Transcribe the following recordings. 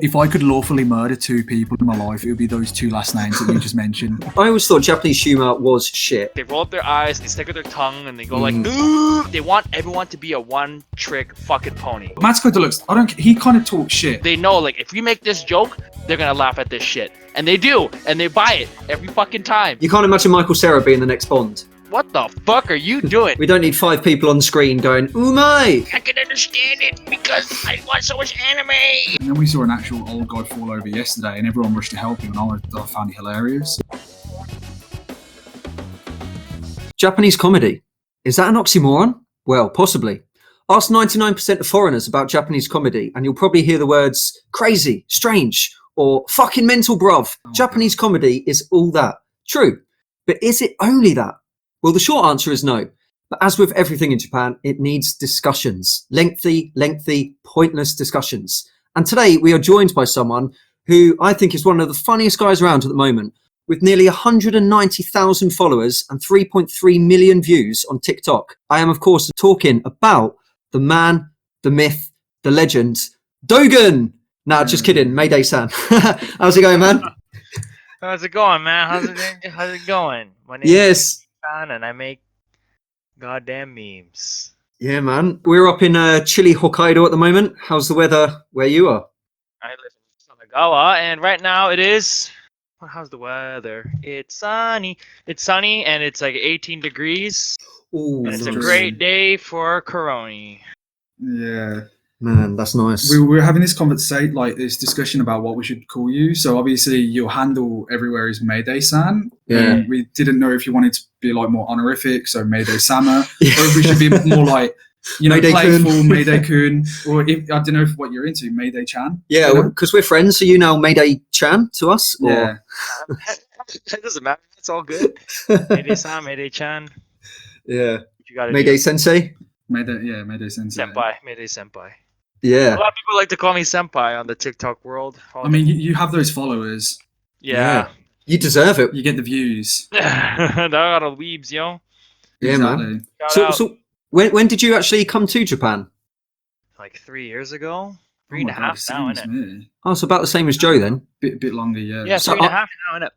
If I could lawfully murder 2 people in my life, it would be those 2 last names that you just mentioned. I always thought Japanese humor was shit. They roll up their eyes, they stick with their tongue, and they go like, ooh! They want everyone to be a one-trick fucking pony. Matsuko Deluxe, he kind of talks shit. They know, like, if we make this joke, they're gonna laugh at this shit. And they do, and they buy it every fucking time. You can't imagine Michael Cera being the next Bond. What the fuck are you doing? We don't need 5 people on screen going, umai! I can understand it because I watch so much anime! And then we saw an actual old guy fall over yesterday and everyone rushed to help him, and I found it hilarious. Japanese comedy. Is that an oxymoron? Well, possibly. Ask 99% of foreigners about Japanese comedy and you'll probably hear the words crazy, strange, or fucking mental bruv. Japanese comedy is all that. True. But is it only that? Well, the short answer is no. But as with everything in Japan, it needs discussions. Lengthy, pointless discussions. And today we are joined by someone who I think is one of the funniest guys around at the moment, with nearly 190,000 followers and 3.3 million views on TikTok. I am, of course, talking about the man, the myth, the legend, Dogen! Nah, just kidding. Mayday-san. How's it going, man? How's it going, man? How's it going? My name Yes. And I make goddamn memes. Yeah, man. We're up in chilly Hokkaido at the moment. How's the weather where you are? I live in Kanagawa, and right now it is... How's the weather? It's sunny. It's sunny, and it's like 18 degrees. Ooh, and it's a nice. great day for Corona. Yeah. Man, that's nice. We were having this conversation, like this discussion about what we should call you. So obviously your handle everywhere is Mayday-san. Yeah. We didn't know if you wanted to be like more honorific, so Mayday-sama, or if we should be more like, Mayday-kun. playful, Mayday-kun, or if, I don't know what you're into, Mayday-chan. Yeah, because we're friends, so you now Mayday-chan to us? Or? Yeah. It doesn't matter. It's all good. Mayday-san, Mayday-chan. Yeah. You gotta Mayday-sensei? Mayday-sensei. Senpai. Mayday-senpai. Yeah. A lot of people like to call me senpai on the TikTok world. I mean, you have those followers. Yeah. You deserve it. You get the views. There are a lot of weebs, yo. Yeah, Exactly. man. Shout out. So when did you actually come to Japan? Like 3 years ago? Oh 3.5 my God, now, same as innit? me. Oh, it's about the same as Joe then. Bit longer, yeah. Yeah, So 3.5 now, innit?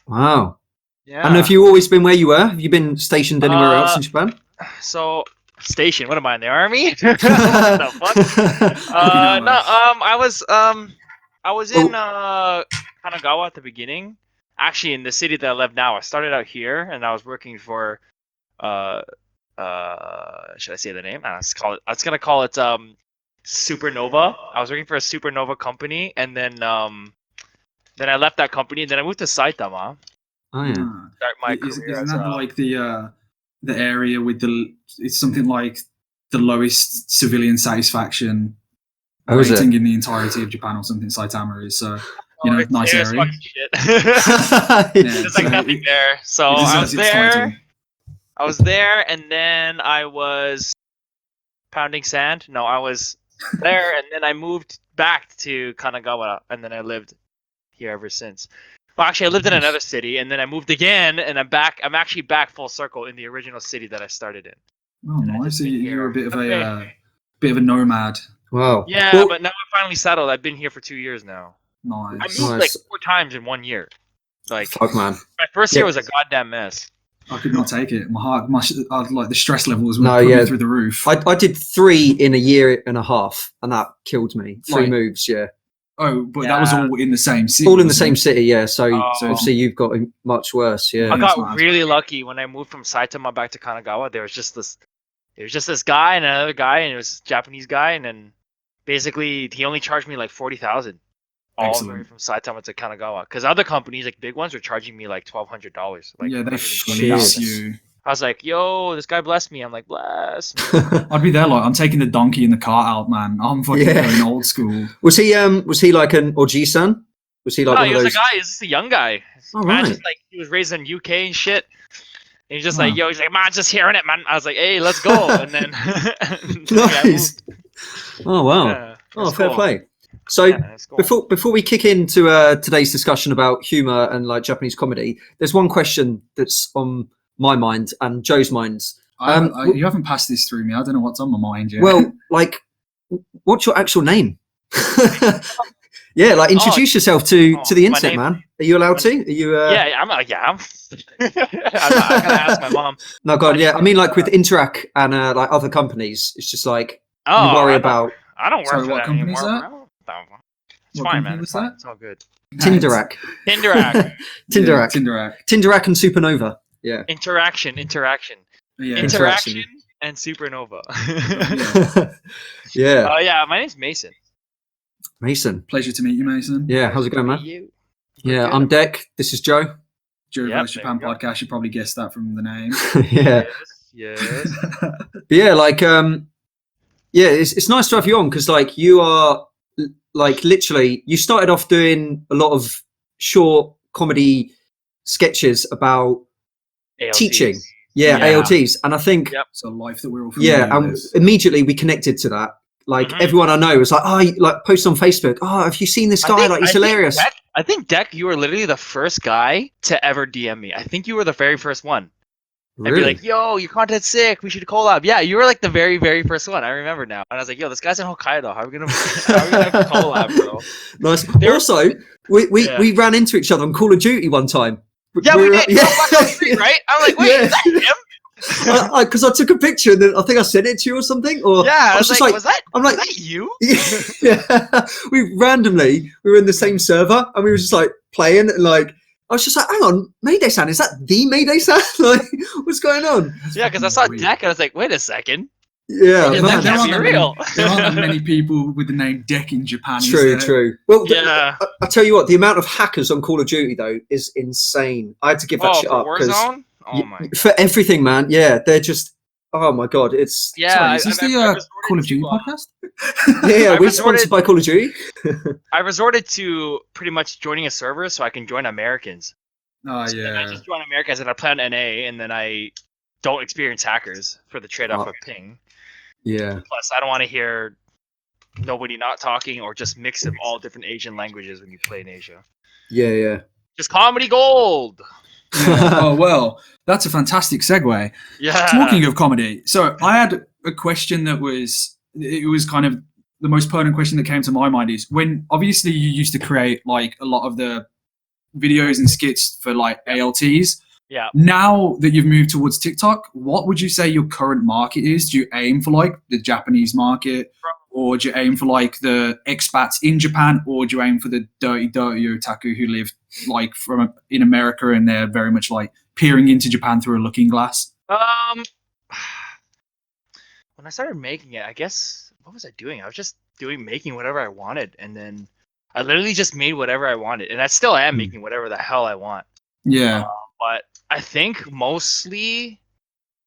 Wow. Yeah. And have you always been where you were? Have you been stationed anywhere else in Japan? So, station. What am I in the army? What the fuck? I was in Kanagawa at the beginning. Actually, in the city that I live now. I started out here, and I was working for, should I say the name? I was gonna call it Supernova. I was working for a Supernova company, and then I left that company, and then I moved to Saitama. Oh, yeah. Start my career Isn't as that like the area with it's something like the lowest civilian satisfaction Oh, is it? rating in the entirety of Japan or something? Saitama is, nice it's area. fucking shit. Yeah, There's like so nothing there. So it I deserves was its there. title. I was there, and then I was pounding sand. No, I was there, and then I moved back to Kanagawa, and then I lived here ever since. Well, actually, I lived in another city, and then I moved again, and I'm back. I'm actually back full circle in the original city that I started in. Oh, And I nice. just So been you're a here. bit of a nomad. Wow. Yeah, Well, but now I'm finally settled. I've been here for 2 years now. I Nice. moved like Nice. 4 times in 1 year. Like fuck, man. my first year was a goddamn mess. I could not take it. My heart, like the stress levels were No, put yeah. me through the roof. I did 3 in a year and a half, and that killed me. 3 Like- moves, yeah. Oh, but that was Yeah. all in the same city. All in the wasn't same it? city, yeah. So Oh. obviously you've got it much worse, yeah. I that's got nice. really lucky when I moved from Saitama back to Kanagawa. There was just this guy and another guy, and it was a Japanese guy, and then basically he only charged me like 40,000. All Excellent. from Saitama to Kanagawa, because other companies, like big ones, were charging me like $1,200. Like Yeah, they $120. fleece you. I was like, "Yo, this guy blessed me." I'm like, "Bless." I'd be there like, I'm taking the donkey and the cart out, man. I'm fucking Yeah. going old school. Was he like an Oji-san? Was he like No, one he of was those? a guy. He was just a young guy. Oh, Man, right. just like he was raised in UK and shit. And he's just Huh. like, "Yo," he's like, "Man, just hearing it, man." I was like, "Hey, let's go." And then Nice. Oh wow. Yeah, Oh, that's fair cool. play. So Yeah, that's cool. before we kick into today's discussion about humor and like Japanese comedy, there's one question that's on my mind and Joe's mind. You haven't passed this through me. I don't know what's on my mind yet. Well, like, what's your actual name? Yeah, like introduce yourself to the my internet, name- man. Are you allowed to? Are you? Yeah, I'm I'm gonna ask my mom. No, God, my yeah. name I mean, is, like with Interac and like other companies, it's just like Oh, you worry I about don't work Sorry, for what that company is anymore, that? bro. It's What fine, company man. was It's fine. that? It's all good. Tinderac, Tinderac. Tinderac, Tinderac. Tinderac, and Supernova. Yeah, Interaction. Yeah. Interaction and Supernova. yeah. Yeah, my name's Mason. Mason. Pleasure to meet you, Mason. Yeah, how's it going, man? You. Yeah, Good. I'm Deck. This is Joe. Joe Yep, vs there Japan you go. podcast. You probably guessed that from the name. Yeah, Yes. but yeah, like yeah, it's nice to have you on because like you are like literally you started off doing a lot of short comedy sketches about ALTs. teaching. Yeah, Yeah. ALTs, and I think Yep. It's a life that we're all familiar yeah, and with. immediately we connected to that. Like Mhm. everyone I know was like, oh, like post on Facebook. Oh, have you seen this guy? Like he's hilarious. I think Deck, you were literally the first guy to ever DM me. I think you were the very first one. I'd be Really? like, yo, your content's sick. We should collab. Yeah, you were like the very, very first one. I remember now. And I was like, yo, this guy's in Hokkaido. How are we gonna collab, bro? Nice. There- Also, we ran into each other on Call of Duty one time. Yeah, we did. Yeah. Black Ops 3, right? I'm like, wait, Yeah. is that him? Because I took a picture and then I think I sent it to you or something. Or Yeah, I was was just like, like, was I'm like, that you? yeah. We were in the same server and we were just like playing and like I was just like, hang on, Mayday-san, is that the Mayday-san? Like, what's going on? Yeah, because I saw Weird. Deck and I was like, wait a second. Yeah, Yeah, man. that can't be real. There aren't that many people with the name Deck in Japan. is True, there? true. Well, Yeah. I tell you what, the amount of hackers on Call of Duty though is insane. I had to give that shit for up because Warzone? Oh my god. for everything, man. Yeah, they're just. Oh my god, it's Yeah, Sorry, is this I the resorted Call of Duty to, podcast? yeah. I We're resorted- sponsored by Call of Duty. I resorted to pretty much joining a server so I can join Americans. Oh So then I yeah. just join Americans and I play on NA, and then I don't experience hackers for the trade-off of ping. Yeah, Plus, I don't want to hear nobody not talking or just mix of all different Asian languages when you play in Asia. yeah. Just comedy gold. Yeah. Oh well, that's a fantastic segue. Yeah. Talking of comedy, so I had a question that was kind of the most pertinent question that came to my mind is when obviously you used to create like a lot of the videos and skits for like ALTs. Yeah. Now that you've moved towards TikTok, what would you say your current market is? Do you aim for like the Japanese market, or do you aim for like the expats in Japan, or do you aim for the dirty otaku who live like in America and they're very much like peering into Japan through a looking glass? When I started making it, I guess what was I doing? I was just making whatever I wanted, and then I literally just made whatever I wanted, and I still am making whatever the hell I want. Yeah. But I think mostly,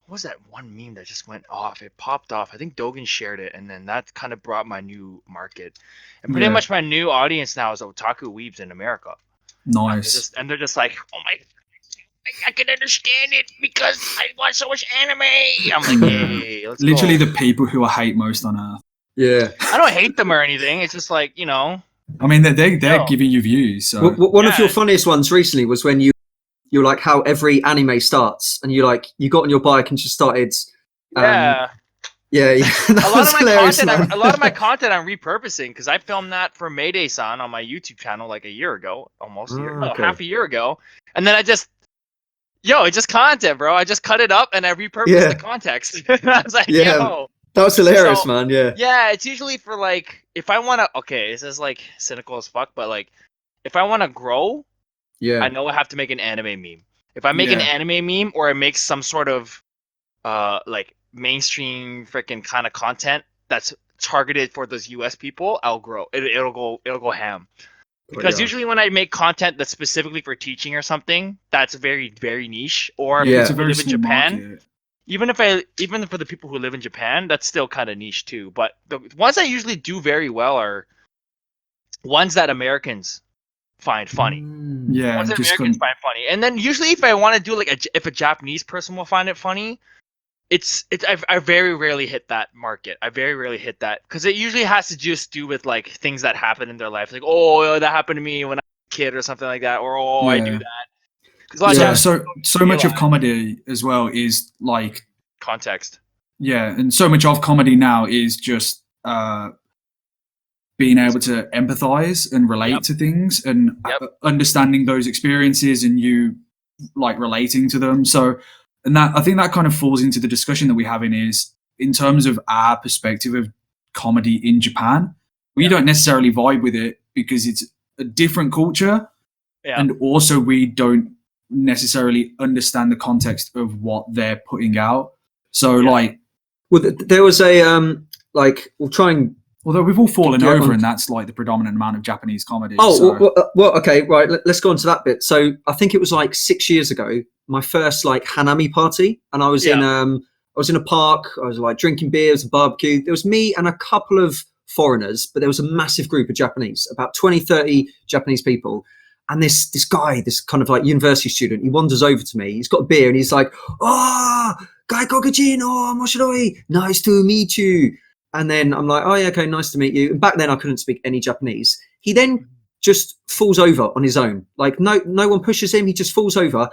what was that one meme that just went off? It popped off. I think Dogen shared it, and then that kind of brought my new market. And pretty Yeah. much my new audience now is otaku weebs in America. Nice. And they're just like, oh my, I can understand it because I watch so much anime. I'm like, hey, let's Literally go. the people who I hate most on earth. Yeah. I don't hate them or anything. It's just like, you know. I mean, they're No. giving you views. So One of your Yeah. funniest ones recently was when you're like how every anime starts, and you got on your bike and just started. Yeah. Yeah. That a lot was of my hilarious, content, man. a lot of my content, I'm repurposing because I filmed that for Mayday-san on my YouTube channel like a year ago, almost a year, Oh, okay. half a year ago, and then it's just content, bro. I just cut it up and I repurposed Yeah. the context. I was like, Yeah. yo, That was hilarious, So- man. Yeah. yeah. It's usually for like if I want to. Okay, this is like cynical as fuck, but like if I want to grow, Yeah. I know I have to make an anime meme. If I make an Yeah. anime meme or I make some sort of like mainstream freaking kind of content that's targeted for those US people, I'll grow. It'll go ham. Because Yeah. usually when I make content that's specifically for teaching or something, that's very, very niche. Or Yeah. it's a people who very live in small Japan, market. even for the people who live in Japan, that's still kind of niche too. But the ones I usually do very well are ones that Americans find funny. Yeah, Ones that just Americans find funny. And then usually if I want to do like if a Japanese person will find it funny, I very rarely hit that market. I very rarely hit that because it usually has to just do with like things that happen in their life, like that happened to me when I was a kid or something like that, or I do Yeah. that. Because a lot of Yeah. times so much of realize- comedy as well is like context. yeah, and so much of comedy now is just being able to empathize and relate to things and understanding those experiences and you like relating to them. So, and that I think that kind of falls into the discussion that we're having is in terms of our perspective of comedy in Japan. We don't necessarily vibe with it because it's a different culture, and also we don't necessarily understand the context of what they're putting out. So, like, well, there was a like we'll try and. Although we've all fallen over, and that's like the predominant amount of Japanese comedy. Oh, so. well, okay, right. Let's go on to that bit. So I think it was like 6 years ago, my first like Hanami party, and I was in a park. I was like drinking beers, a barbecue. There was me and a couple of foreigners, but there was a massive group of Japanese, about 20, 30 Japanese people. And this guy, this kind of like university student, he wanders over to me. He's got a beer, and he's like, "Oh, gaikokujin, oh, omoshiroi, nice to meet you." And then I'm like, "Oh, yeah, okay, nice to meet you." And back then I couldn't speak any Japanese. He then just falls over on his own. Like no one pushes him. He just falls over,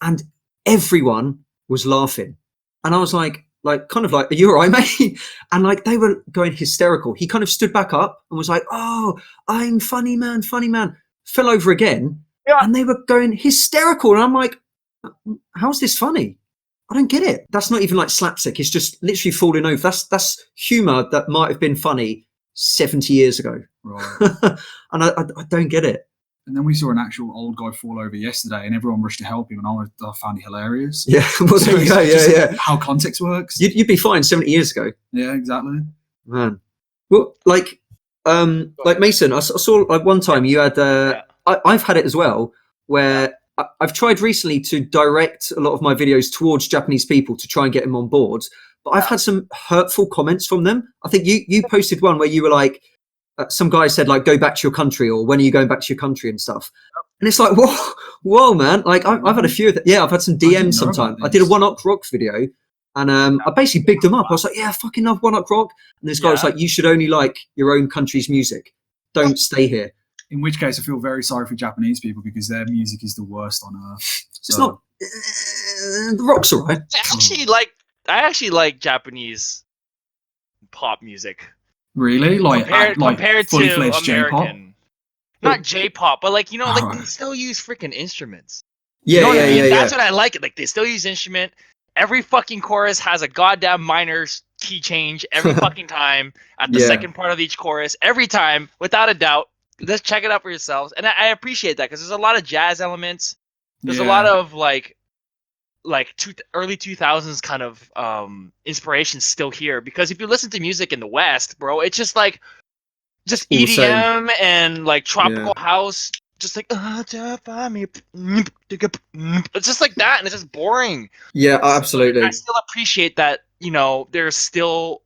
and everyone was laughing. And I was like, kind of like, "Are you all right, mate?" And like they were going hysterical. He kind of stood back up and was like, "Oh, I'm funny man, funny man." Fell over again, and they were going hysterical. And I'm like, "How's this funny? I don't get it. That's not even like slapstick. It's just literally falling over. That's humor that might have been funny 70 years ago." Right. And I don't get it. And then we saw an actual old guy fall over yesterday, and everyone rushed to help him, and I found it hilarious. Yeah, well, there you go. Yeah. How context works. You'd be fine 70 years ago. Yeah, exactly. Man. Well, like Mason, I saw like one time you had. I've had it as well, where I've tried recently to direct a lot of my videos towards Japanese people to try and get them on board. But I've had some hurtful comments from them. I think you posted one where you were like, some guy said like, "Go back to your country," or "When are you going back to your country?" and stuff. And it's like, whoa, man. Like I've had a few of that. Yeah, I've had some DMs sometimes. I did a One Ok Rock video, and I basically bigged them up. I was like, "Yeah, I fucking love One Ok Rock." And this guy was like, "You should only like your own country's music. Don't stay here." In which case, I feel very sorry for Japanese people because their music is the worst on earth. It's not. The rock's alright. I actually like Japanese pop music. Really, compared fully to fledged American, not J-pop, but like like they still use freaking instruments. Yeah, That's what I like. Like they still use instrument. Every fucking chorus has a goddamn minor key change every fucking time at the second part of each chorus. Every time, without a doubt. Just check it out for yourselves, and I appreciate that because there's a lot of jazz elements. There's a lot of early 2000s kind of inspiration still here. Because if you listen to music in the West, bro, it's just like EDM and like tropical house, just like it's just like that, and it's just boring. Yeah, absolutely. I still appreciate that. They're still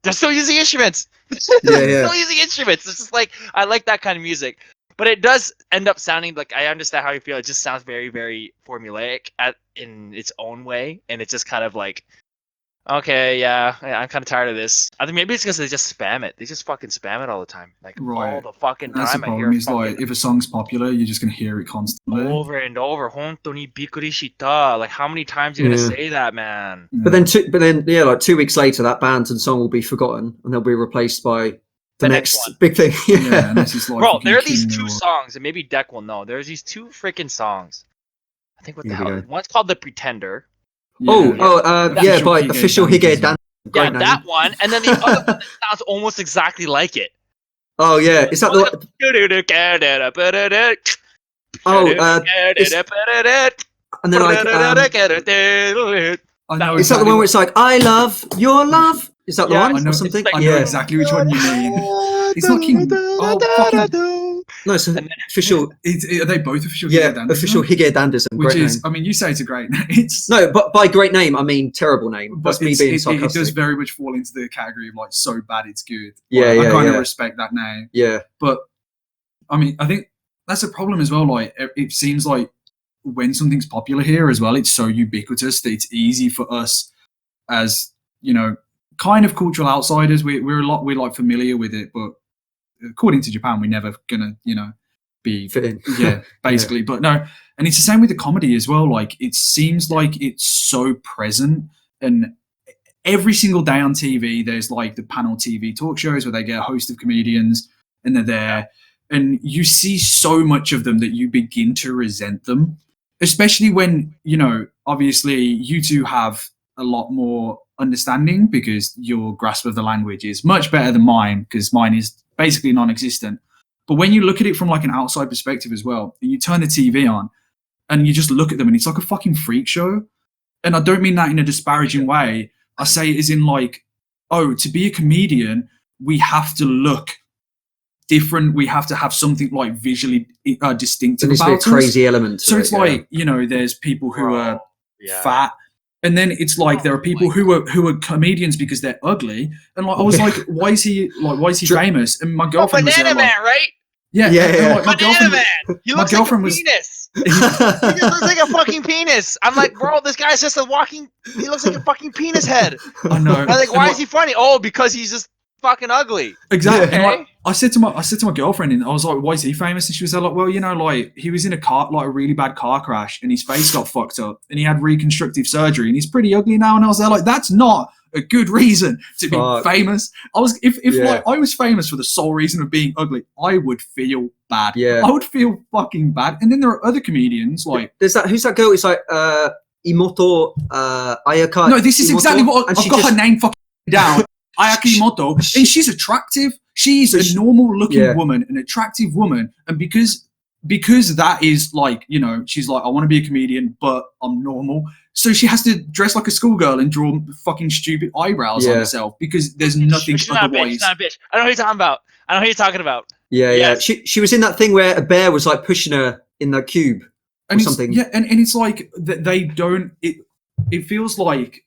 using instruments. Still using instruments. It's just like I like that kind of music, but it does end up sounding like I understand how you feel. It just sounds very, very formulaic in its own way, and it's just kind of like, okay, I'm kind of tired of this. I think maybe it's because they just spam it. They just fucking spam it all the time, like all the fucking time. That's the problem. Is like if a song's popular, you're just gonna hear it constantly over and over. Hontoni bikuri shita. Like how many times are you gonna say that, man? Yeah. But then, like 2 weeks later, that band and song will be forgotten, and they'll be replaced by the next big thing. And this is like bro, there are these two songs, and maybe Deck will know. There's these two freaking songs. I think what the hell? One's called "The Pretender." By Official Hige Dan. Yeah, that one, and then the other one that sounds almost exactly like it. Oh yeah, is that the one? And then is that the one where it's like, "I love your love"? Is that the one? I know, or something? I know exactly which one you mean. It's not King. No, it's official. Are they both official? Yeah, Official Hige Dandism. Which is, I mean, you say it's a great name. No, but by great name, I mean terrible name. That's me being sarcastic. It does very much fall into the category of like so bad it's good. I kind of respect that name. Yeah, but I mean, I think that's a problem as well. Like, it seems like when something's popular here as well, it's so ubiquitous that it's easy for us as kind of cultural outsiders. We're like familiar with it, but according to Japan, we're never gonna be fit in. Yeah, basically. But no, and it's the same with the comedy as well. Like it seems like it's so present, and every single day on TV, there's like the panel TV talk shows where they get a host of comedians and they're there. And you see so much of them that you begin to resent them, especially when, you know, obviously you two have a lot more understanding because your grasp of the language is much better than mine, because mine is basically non-existent. But when you look at it from like an outside perspective as well, and you turn the TV on and you just look at them and it's like a fucking freak show. And I don't mean that in a disparaging way. I say it as in like, oh, to be a comedian, we have to look different. We have to have something like visually distinctive There needs to about be a crazy element to So it, it's like, you know, there's people who are Yeah. fat, and then it's like there are people who are comedians because they're ugly, and like I was like, why is he famous? And my girlfriend was Banana there, Man, right? yeah, Yeah, and, yeah. like, my Banana girlfriend, Man. He my looks like a girlfriend was- penis. He just looks like a fucking penis. I'm like, bro, this guy's just a walking. He looks like a fucking penis head. I know. I'm like, And, why is he funny? Oh, because he's just fucking ugly. Exactly. Okay. And, like, I said to my girlfriend, and I was like, "Why is he famous?" And she was like, "Well, you know, like he was in a really bad car crash, and his face got fucked up, and he had reconstructive surgery, and he's pretty ugly now." And I was there like, "That's not a good reason to be Fuck. famous." I was if like I was famous for the sole reason of being ugly, I would feel bad. Yeah. I would feel fucking bad. And then there are other comedians like. There's that. Who's that girl? It's like Imoto Ayaka. No, this is Imoto, exactly what and I've she got just- her name fucking down. Ayaka Imoto, and she's attractive. She's a normal-looking Yeah. woman, an attractive woman, and because that is like, you know, she's like, I want to be a comedian, but I'm normal. So she has to dress like a schoolgirl and draw fucking stupid eyebrows on Yeah. herself because there's nothing She's not a bitch. otherwise. She's not a bitch. I know who you're talking about. I know who you're talking about. Yeah, Yes. yeah. She was in that thing where a bear was like pushing her in that cube or And it's, something. yeah, and it's like they don't. It feels like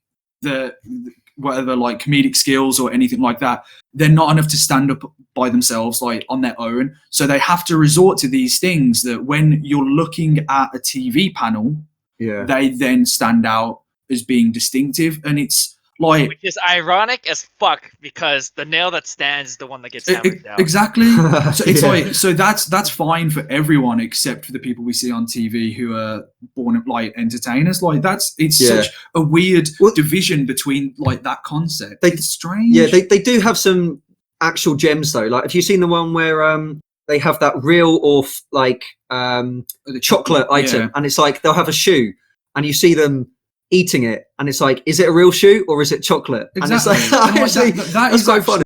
whatever like comedic skills or anything like that, they're not enough to stand up by themselves like on their own. So they have to resort to these things that when you're looking at a TV panel, Yeah. they then stand out as being distinctive, and it's like Which is ironic as fuck because the nail that stands is the one that gets hammered down. exactly. So it's Yeah. like, so that's fine for everyone except for the people we see on TV who are born like entertainers. Like it's Yeah. such a weird Well- division between like that concept. They- It's strange. Yeah, they do have some actual gems though. Like, have you seen the one where they have that real or The chocolate item, yeah. and it's like they'll have a shoe, and you see them eating it, and it's like, is it a real shoe or is it chocolate? Exactly. And it's like, And, like, actually, that that's is so actually funny.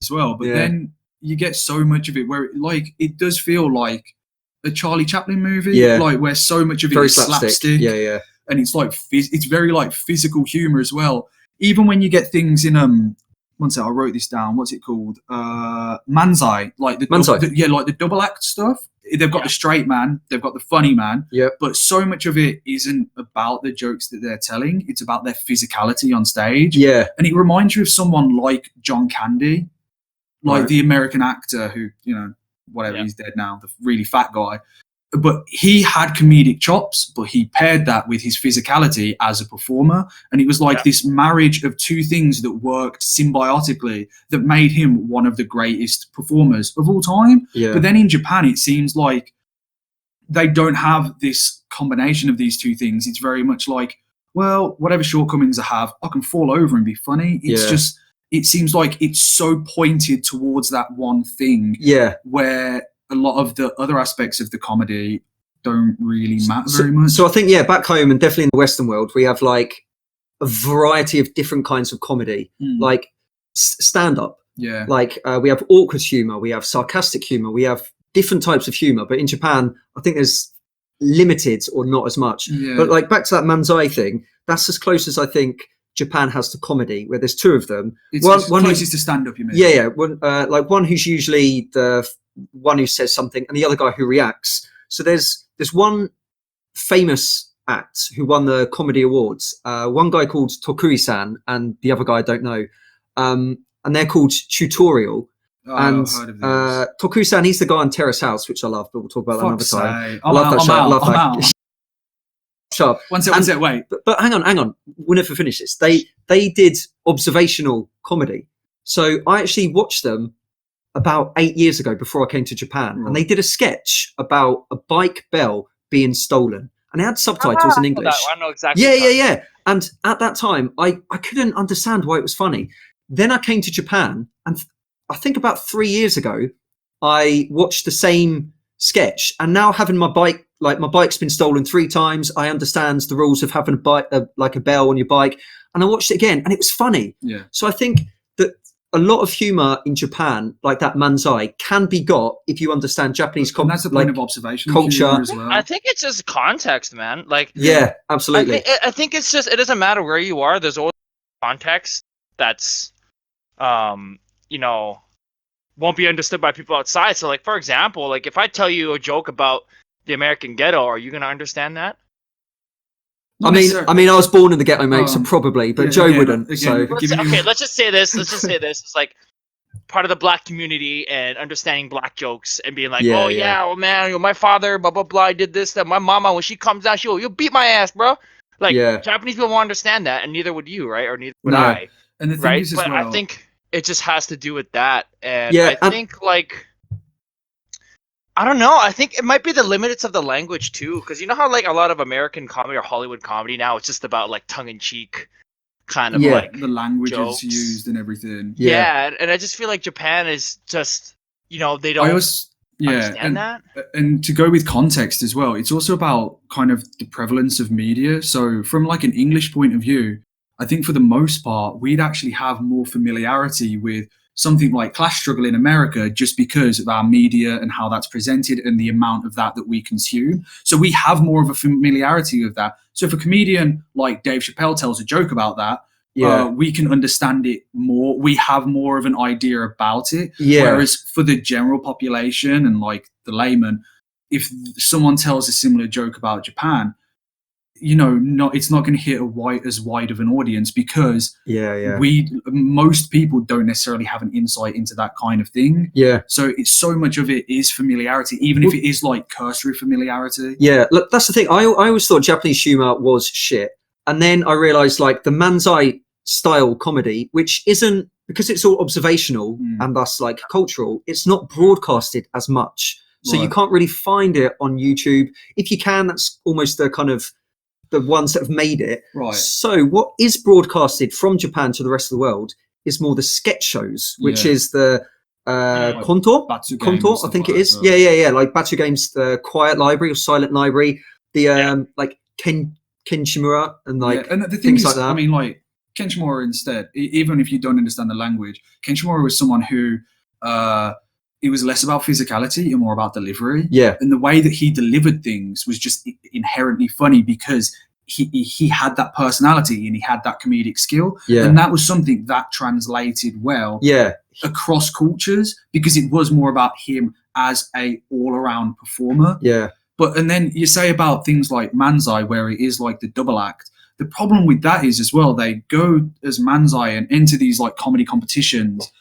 as well. But Yeah. then you get so much of it where like it does feel like a Charlie Chaplin movie. Yeah. Like where so much of it Very is slapstick. slapstick. Yeah, yeah. And it's like it's very like physical humor as well. Even when you get things in one sec, I wrote this down. What's it called? Manzai, like the Manzai. yeah, like the double act stuff. They've got the straight man, they've got the funny man. Yep. But so much of it isn't about the jokes that they're telling. It's about their physicality on stage. Yeah. And it reminds you of someone like John Candy, like Right. the American actor who, you know, whatever, Yeah. he's dead now, the really fat guy. But he had comedic chops, but he paired that with his physicality as a performer. And it was like this marriage of two things that worked symbiotically that made him one of the greatest performers of all time. Yeah. But then in Japan, it seems like they don't have this combination of these two things. It's very much like, well, whatever shortcomings I have, I can fall over and be funny. It's Yeah. just, it seems like it's so pointed towards that one thing Yeah. where a lot of the other aspects of the comedy don't really matter very much. So I think, yeah, back home and definitely in the Western world, we have like a variety of different kinds of comedy, like stand up. Yeah. Like we have awkward humor, we have sarcastic humor, we have different types of humor. But in Japan, I think there's limited or not as much. Yeah. But like back to that Manzai thing, that's as close as I think Japan has to comedy, where there's two of them. It's one closest to stand up, you mean? Yeah, yeah. One, like one who's usually the one who says something, and the other guy who reacts. So there's one famous act who won the comedy awards. One guy called Tokui-san, and the other guy I don't know. And they're called Tutorial. Oh, And I've heard of these. Tokui-san, he's the guy on Terrace House, which I love, but we'll talk about that another Fuck's time. sake. I love that show. I love I'm that. out. Shut up. One sec, wait. But hang on. We'll never finish this. They did observational comedy. So I actually watched them about 8 years ago before I came to Japan. Right. And they did a sketch about a bike bell being stolen. and it had subtitles in English. I know exactly. Yeah. And at that time, I couldn't understand why it was funny. Then I came to Japan, and I think about 3 years ago, I watched the same sketch, and now having my bike, like my bike's been stolen 3 times. I understand the rules of having a bike, like a bell on your bike, and I watched it again, and it was funny. Yeah. So I think that a lot of humor in Japan, like that manzai, can be got if you understand Japanese And that's the point of observation culture as well. I think it's just context, man. Like, yeah, absolutely. I think it's just, it doesn't matter where you are. There's always context that's, you know, won't be understood by people outside. So, like, for example, like if I tell you a joke about the American ghetto, are you gonna understand that? I mean, I was born in the ghetto, mate, so probably, but Joe wouldn't. Let's just say this. It's like part of the black community and understanding black jokes and being like, oh man, my father, blah blah blah, did this. That my mama, when she comes down, you'll beat my ass, bro. Like Japanese people won't understand that, and neither would you, right? Or neither would I. And the thing is, as well, I think it just has to do with that, and I think like. I don't know. I think it might be the limits of the language too, because you know how like a lot of American comedy or Hollywood comedy now, it's just about like tongue-in-cheek kind of like the language jokes. is used and everything. Yeah, and I just feel like Japan is just, you know, they don't understand that. And to go with context as well, it's also about kind of the prevalence of media. So from like an English point of view, I think for the most part, we'd actually have more familiarity with something like class struggle in America just because of our media and how that's presented and the amount of that we consume. So we have more of a familiarity with that. So if a comedian like Dave Chappelle tells a joke about that, we can understand it more. We have more of an idea about it. Whereas for the general population and like the layman, if someone tells a similar joke about Japan, you know, it's not going to hit as wide of an audience because most people don't necessarily have an insight into that kind of thing. So it's so much of it is familiarity, even if it is like cursory familiarity. Look, that's the thing. I always thought Japanese humor was shit, and then I realized like the manzai style comedy, which isn't, because it's all observational and thus like cultural, it's not broadcasted as much, so you can't really find it on YouTube. If you can, that's almost the kind of the ones that have made it. So what is broadcasted from Japan to the rest of the world is more the sketch shows, which is the konto, I think it is. Like Batsu Games, the Quiet Library or Silent Library, the like Kenshimura and like and the thing things is, like that. I mean, like Kenshimura instead, even if you don't understand the language, Kenshimura was someone who it was less about physicality and more about delivery. And the way that he delivered things was just inherently funny because he had that personality and he had that comedic skill. And that was something that translated well across cultures because it was more about him as a all-around performer. But and then you say about things like manzai, where it is like the double act. The problem with that is as well, they go as manzai and enter these like comedy competitions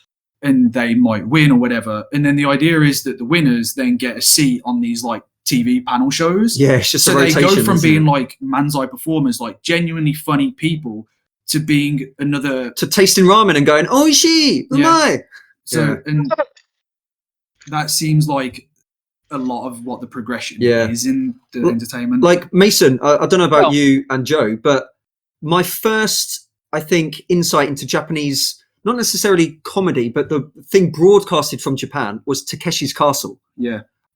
and they might win or whatever. And then the idea is that the winners then get a seat on these like TV panel shows. It's just so they go from being like manzai performers, like genuinely funny people, to being to tasting ramen and going, oishi, umai. So and that seems like a lot of what the progression is in the entertainment. Like Mason, I don't know about you and Joe, but my first, I think, insight into Japanese, not necessarily comedy, but the thing broadcasted from Japan was Takeshi's Castle.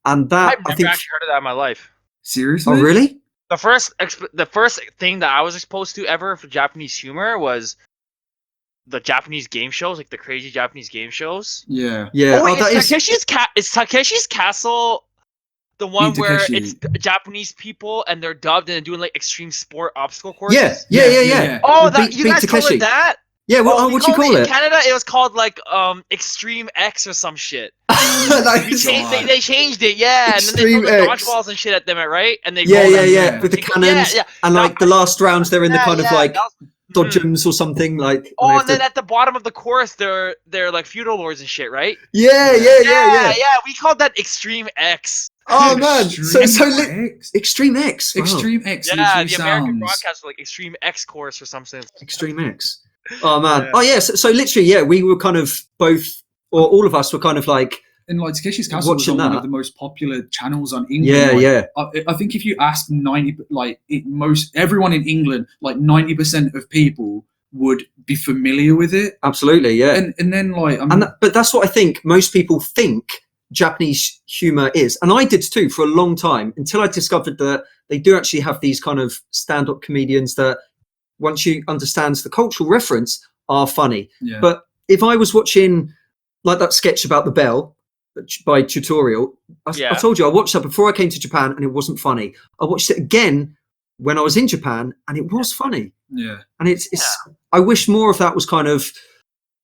And that, I've never actually heard of that in my life. Seriously? Oh, really? The first thing that I was exposed to ever for Japanese humor was the Japanese game shows, like the crazy Japanese game shows. Yeah. Oh, wait, is Takeshi's Castle the one where it's Japanese people and they're dubbed and they're doing like extreme sport obstacle courses? Yeah. Oh, you guys call it that? Yeah, what do you call it? In Canada, it was called like Extreme X or some shit. They changed it, and then they threw the dodgeballs and shit at them, right? And they with the cannons, and like the last rounds, they're in the kind of like dodgems or something like. And then at the bottom of the course, they're like feudal lords and shit, right? Yeah. We called that Extreme X. Oh man, Extreme X. Wow. Extreme X. Yeah, the American broadcast was like Extreme X course or something. Extreme X. Oh man. So literally, we were kind of both, or all of us were kind of like And like Takeshi's Castle was Watching on one that. of the most popular channels on England. Yeah, I think if you ask everyone in England, like 90% of people would be familiar with it. absolutely, yeah. And then like, But that's what I think most people think Japanese humor is, and I did too for a long time until I discovered that they do actually have these kind of stand-up comedians that, once you understand the cultural reference, are funny. yeah. But if I was watching like that sketch about the bell by Tutorial, I told you I watched that before I came to Japan and it wasn't funny. I watched it again when I was in Japan and it was funny. Yeah. And it's I wish more of that was kind of,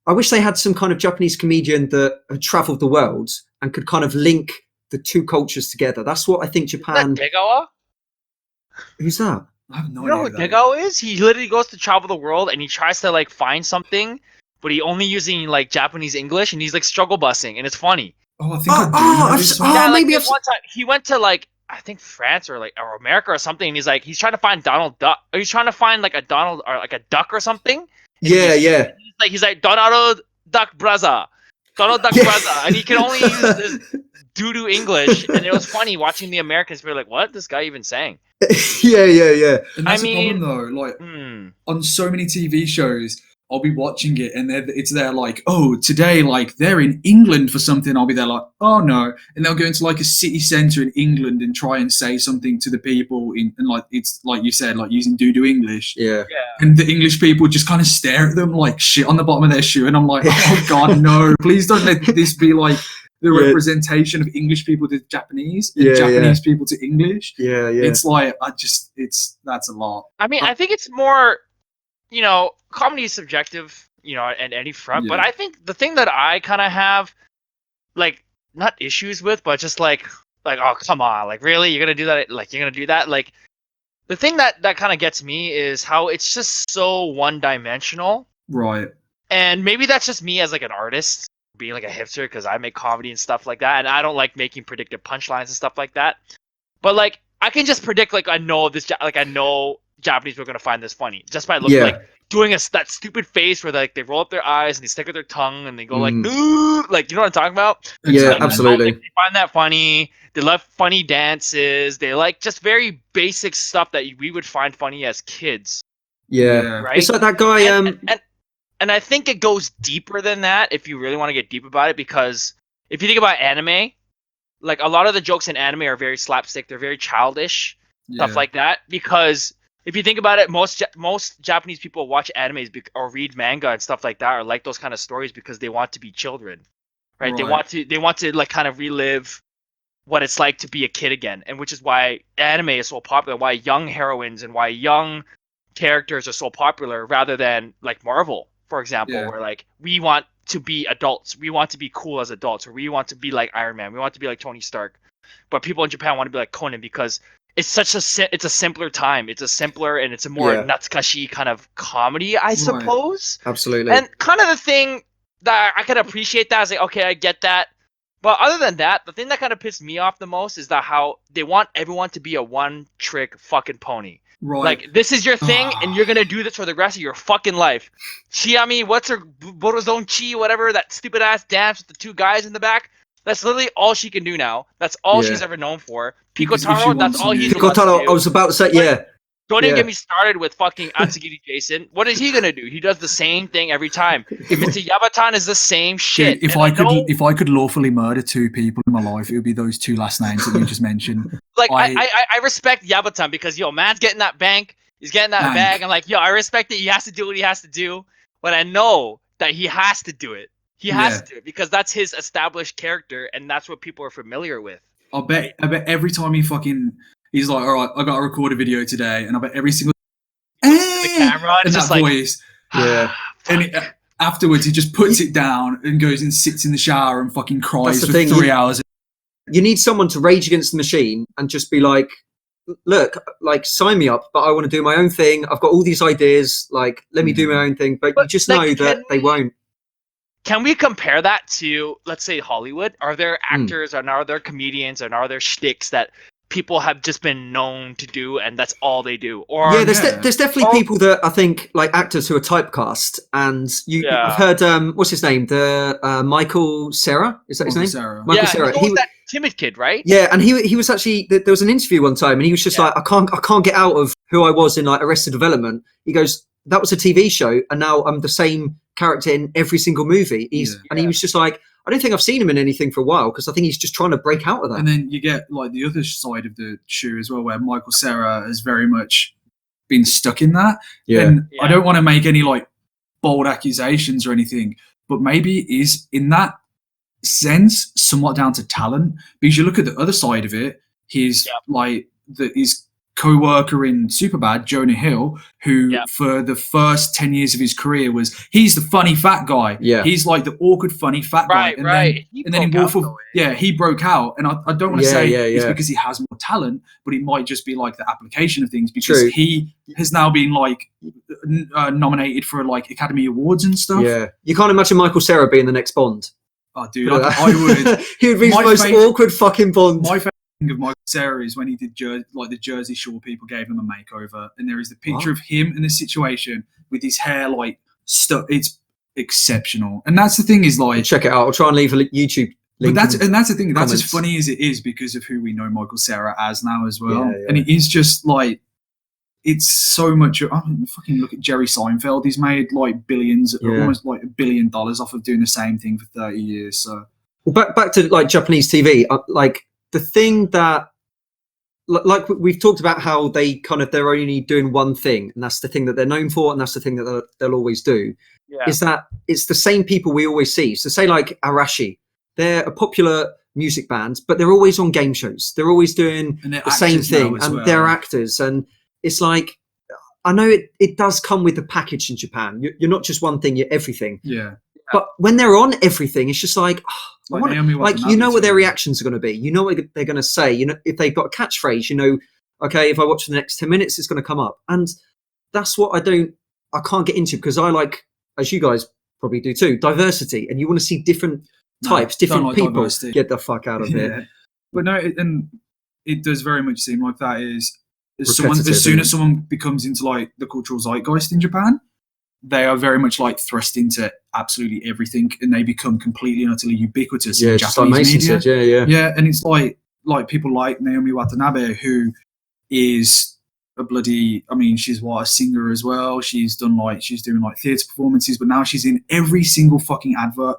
I wish they had some kind of Japanese comedian that had traveled the world and could kind of link the two cultures together. That's what I think Japan. Isn't that Degawa? Who's that? I have no You know idea. who Degawa is? He literally goes to travel the world and he tries to like find something, but he only using like Japanese English and he's like struggle busing and it's funny. Oh, I think I do know this one. Yeah, like maybe one time he went to like I think France or America or something, and he's trying to find Donald Duck. Or he's trying to find like a Donald or like a duck or something. And Yeah. He's like Donald Duck Braza, Donald Duck Braza, and he can only use this doo-doo English. And it was funny watching the Americans be like, "What this guy even saying?" yeah. And that's the problem though. Like on so many TV shows, I'll be watching it and it's there like, oh, today, like they're in England for something. I'll be there like, oh no. And they'll go into like a city centre in England and try and say something to the people and like, it's like you said, like using doo-doo English. Yeah. And the English people just kind of stare at them like shit on the bottom of their shoe. And I'm like, oh God, no, please don't let this be like the representation of English people to Japanese and Japanese people to English. Yeah. It's like, that's a lot. I mean, I think it's more, you know, comedy is subjective, you know, at any front. But I think the thing that I kind of have, like, not issues with, but just like, oh, come on, like, really, you're gonna do that? Like, you're gonna do that? Like, the thing that kind of gets me is how it's just so one-dimensional. Right. And maybe that's just me as like an artist, being like a hipster, because I make comedy and stuff like that, and I don't like making predictive punchlines and stuff like that. But like, I can just predict, like, I know Japanese are gonna find this funny just by looking like doing that stupid face where like they roll up their eyes and they stick out their tongue and they go like, "Ooh," like, you know what I'm talking about? Yeah, absolutely. They find that funny. They love funny dances. They like just very basic stuff that we would find funny as kids. Yeah, right. It's like that guy. And I think it goes deeper than that if you really want to get deep about it, because if you think about anime, like a lot of the jokes in anime are very slapstick. They're very childish, stuff like that. Because if you think about it, most Japanese people watch animes or read manga and stuff like that, or like those kind of stories because they want to be children, right? They want to like kind of relive what it's like to be a kid again, and which is why anime is so popular. Why young heroines and why young characters are so popular, rather than like Marvel, for example, where like we want to be adults, we want to be cool as adults, or we want to be like Iron Man, we want to be like Tony Stark, but people in Japan want to be like Conan because it's it's a simpler time. It's a simpler and it's a more natsukashi kind of comedy, I suppose. Absolutely. And kind of the thing that I can appreciate that is like, okay, I get that. But other than that, the thing that kind of pissed me off the most is that how they want everyone to be a one-trick fucking pony. Right. Like, this is your thing, and you're gonna do this for the rest of your fucking life. Chiami, what's her Borozon Chi, whatever, that stupid ass dance with the two guys in the back? That's literally all she can do now. That's all she's ever known for. Pikotaro, that's all he's Pikotaro, I was about to say, Don't even get me started with fucking Atsugiri Jason. What is he gonna do? He does the same thing every time. Mr. Yabatan is the same shit. Dude, if I could lawfully murder two people in my life, it would be those two last names that you just mentioned. Like, I respect Yabatan because, yo, man's getting that bank. He's getting that bag. I'm like, yo, I respect that he has to do what he has to do. But I know that he has to do it. He has to do it because that's his established character and that's what people are familiar with. I bet every time he's like, all right, I got to record a video today, and I bet every single the camera and just that like voice, and afterwards he just puts it down and goes and sits in the shower and fucking cries for 3 hours. You need someone to rage against the machine and just be like, look, like, sign me up, but I want to do my own thing. I've got all these ideas, like, let me do my own thing. But you just know that they won't. Can we compare that to, let's say, Hollywood? Are there actors and are there comedians and are there shticks that people have just been known to do, and that's all they do. Or Yeah, there's definitely people that I think like actors who are typecast, and you've heard what's his name, the Michael Cera, is that his name? Michael Cera. He was that timid kid, right? Yeah, and he was actually, there was an interview one time, and he was just like, I can't get out of who I was in like Arrested Development. He goes, that was a TV show, and now I'm the same character in every single movie. And he was just like, I don't think I've seen him in anything for a while, because I think he's just trying to break out of that. And then you get like the other side of the shoe as well, where Michael Cera has very much been stuck in that. And I don't want to make any like bold accusations or anything, but maybe it is in that sense somewhat down to talent, because you look at the other side of it, his like his co-worker in Superbad, Jonah Hill, who for the first 10 years of his career he's the funny fat guy. He's like the awkward funny fat guy. And then in Wolf of he broke out, and I don't want to say it's because he has more talent, but it might just be like the application of things, because he has now been like nominated for like Academy Awards and stuff. You can't imagine Michael Cera being the next Bond. Oh dude, I would. He would be the most awkward fucking Bond. My favorite thing of Michael Cera is when he did the Jersey Shore people gave him a makeover, and there is the picture of him in the situation with his hair like stuck. It's exceptional, and that's the thing is like, check it out. I'll try and leave a YouTube link. But that's the thing. That's as funny as it is because of who we know Michael Cera as now as well, and it is just like. It's so much. I mean, fucking look at Jerry Seinfeld. He's made like billions, almost like $1 billion off of doing the same thing for 30 years. So, well, back to like Japanese TV. Like the thing that, like we've talked about, how they're only doing one thing, and that's the thing that they're known for, and that's the thing that they'll always do. Is that it's the same people we always see. So say like Arashi, they're a popular music band, but they're always on game shows. They're always doing the same thing, and they're actors. And it's like, I know it does come with the package in Japan. You're not just one thing, you're everything. But when they're on everything, it's just like, you know what their reactions are going to be. You know what they're going to say. You know, if they've got a catchphrase, you know, okay, if I watch for the next 10 minutes, it's going to come up. And that's what I can't get into, because I like, as you guys probably do too, diversity. And you want to see different types, different people. Diversity. Get the fuck out of here. But no, it does very much seem like that is, as soon as someone becomes into like the cultural zeitgeist in Japan, they are very much like thrust into absolutely everything, and they become completely and utterly ubiquitous in Japanese media. Said, and it's like people like Naomi Watanabe, who is a bloody, I mean, she's a singer as well. She's doing like theatre performances, but now she's in every single fucking advert.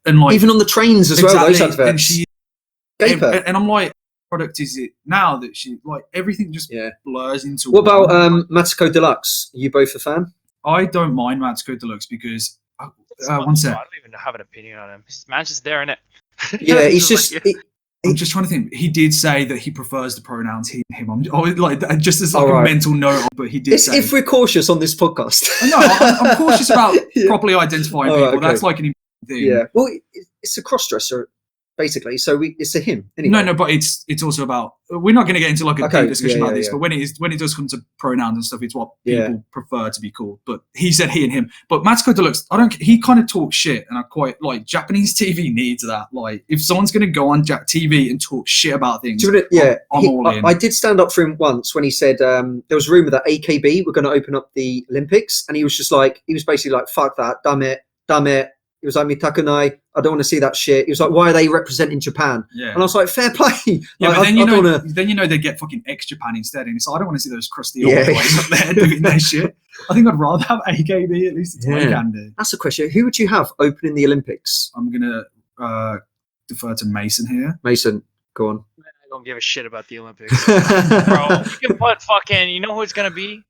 And like even on the trains as well, those adverts. And I'm like, product is it now that she like everything just blurs into what about Matsuko Deluxe? Are you both a fan? I don't mind Matsuko Deluxe because one sec. I don't even have an opinion on him. His man's just there, innit? Yeah, he's just I'm just trying to think. He did say that he prefers the pronouns he and him. I'm like just as like a mental note, but he did say, if we're cautious on this podcast. No, I'm cautious about properly identifying people. Okay. That's like an important thing. Yeah. Well, it's a cross-dresser, basically. So it's a him. Anyway. No, but it's also about. We're not going to get into like a deep discussion about this, but when it does come to pronouns and stuff, it's what people prefer to be called. But he said he and him. But Matsuko Deluxe, he kind of talks shit, and I quite like Japanese TV needs that. Like if someone's going to go on TV and talk shit about things, I'm all in. I did stand up for him once when he said there was a rumor that AKB were going to open up the Olympics, and he was basically like, "Fuck that, damn it." He was like, "Mitakunai, I don't want to see that shit." He was like, "Why are they representing Japan?" Yeah. And I was like, "Fair play." Yeah, but then they get fucking ex-Japan instead, and so I don't want to see those crusty old boys up there doing their shit. I think I'd rather have AKB, at least it's my candy. That's the question. Who would you have opening the Olympics? I'm gonna defer to Mason here. Mason, go on. I don't give a shit about the Olympics, bro. You can put fucking. You know who it's gonna be?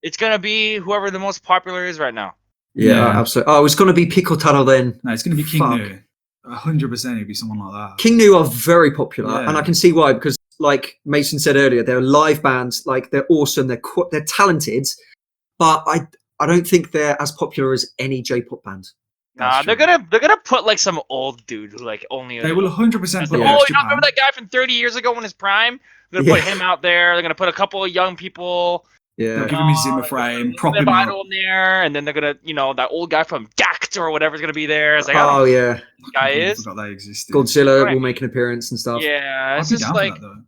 It's gonna be whoever the most popular is right now. Yeah, absolutely. Oh, it's going to be Pikotaro then. No, it's going to be King Nu. 100% it'd be someone like that. King Nu are very popular, and I can see why, because like Mason said earlier, they're live bands, like they're awesome, they're talented, but I don't think they're as popular as any J-pop band. Nah, they're gonna put like some old dude who like only. They will 100% put. You don't remember that guy from 30 years ago in his prime? They're gonna put him out there. They're gonna put a couple of young people. They'll Yeah. give him his Zimmer frame, prop him up. Idol in there, and then they're gonna, that old guy from Gact or whatever is gonna be there. It's like, I don't know Oh who yeah. the guy I is. forgot they existed. Godzilla Right. will make an appearance and stuff. Yeah, I'd it's be just down like for that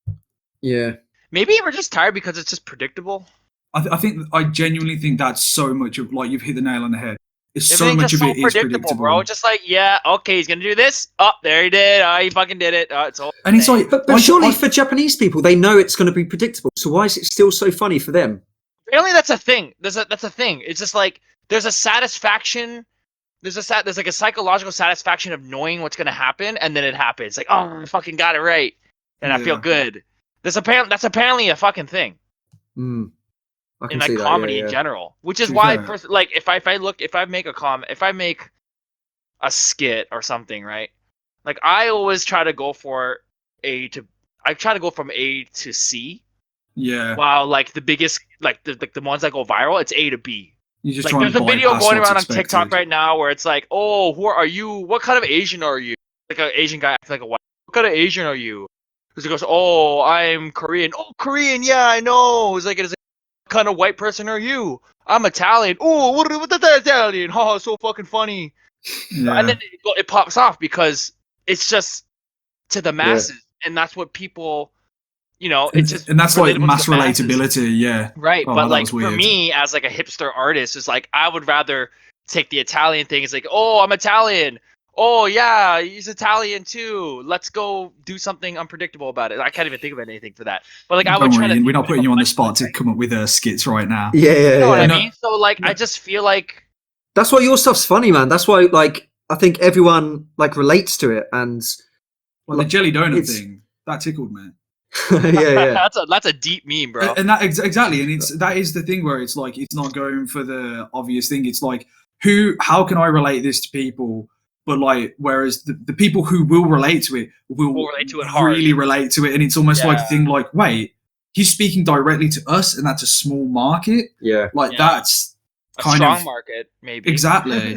though. Yeah. maybe we're just tired because it's just predictable. I genuinely think that's so much of, like, you've hit the nail on the head. It's so Everything's much just of so it is predictable, bro. predictable. Just like, yeah, okay, he's gonna do this. Oh, there he did. Oh, he fucking did it. Oh, it's all. And it's like, But surely for Japanese people, they know it's going to be predictable. So why is it still so funny for them? Apparently that's a thing. That's a thing. It's just like there's a satisfaction. There's like a psychological satisfaction of knowing what's gonna happen, and then it happens. Like, oh, I fucking got it right, and I feel good. That's apparently a fucking thing I can in like see that, comedy yeah. in general, which is To be why, fair. like, if I make a skit or something, right? Like, I always try to go for I try to go from A to C. Yeah. While like the biggest, like the ones that go viral, it's A to B. You just Like, try there's and a video bypass going what's around on expected. TikTok right now where it's like, oh, who are you? What kind of Asian are you? Like an Asian guy acting like a white. What kind of Asian are you? Because he goes, oh, I'm Korean. Oh, Korean, yeah, I know. It's like, what kind of white person are you? I'm Italian. Oh, what the Italian? Oh, so fucking funny. Yeah. And then it pops off because it's just to the masses, and that's what people, it's just, and that's like relatable to mass the masses. relatability, yeah. Right, Oh, but that like was for weird. me as like a hipster artist, it's like I would rather take the Italian thing. It's like, oh, I'm Italian. Oh yeah, he's Italian too. Let's go do something unpredictable about it. I can't even think of anything for that. But like I would Don't try worry, to. we're not putting you on the spot to Right? come up with skits right now. Yeah, You know what I No, mean? So like, no. I just feel like That's why your stuff's funny, man. That's why, like, I think everyone like relates to it, and Well, the jelly donut it's- thing that tickled me. yeah. that's a deep meme, bro. And that exactly, and that is the thing where it's like it's not going for the obvious thing. It's like how can I relate this to people? But like, whereas the people who will relate to it will relate to it hard. really relate to it, and it's almost like a Yeah. thing like, wait, he's speaking directly to us, and that's a small market. Yeah. Like Yeah. that's A kind strong of market, maybe. exactly.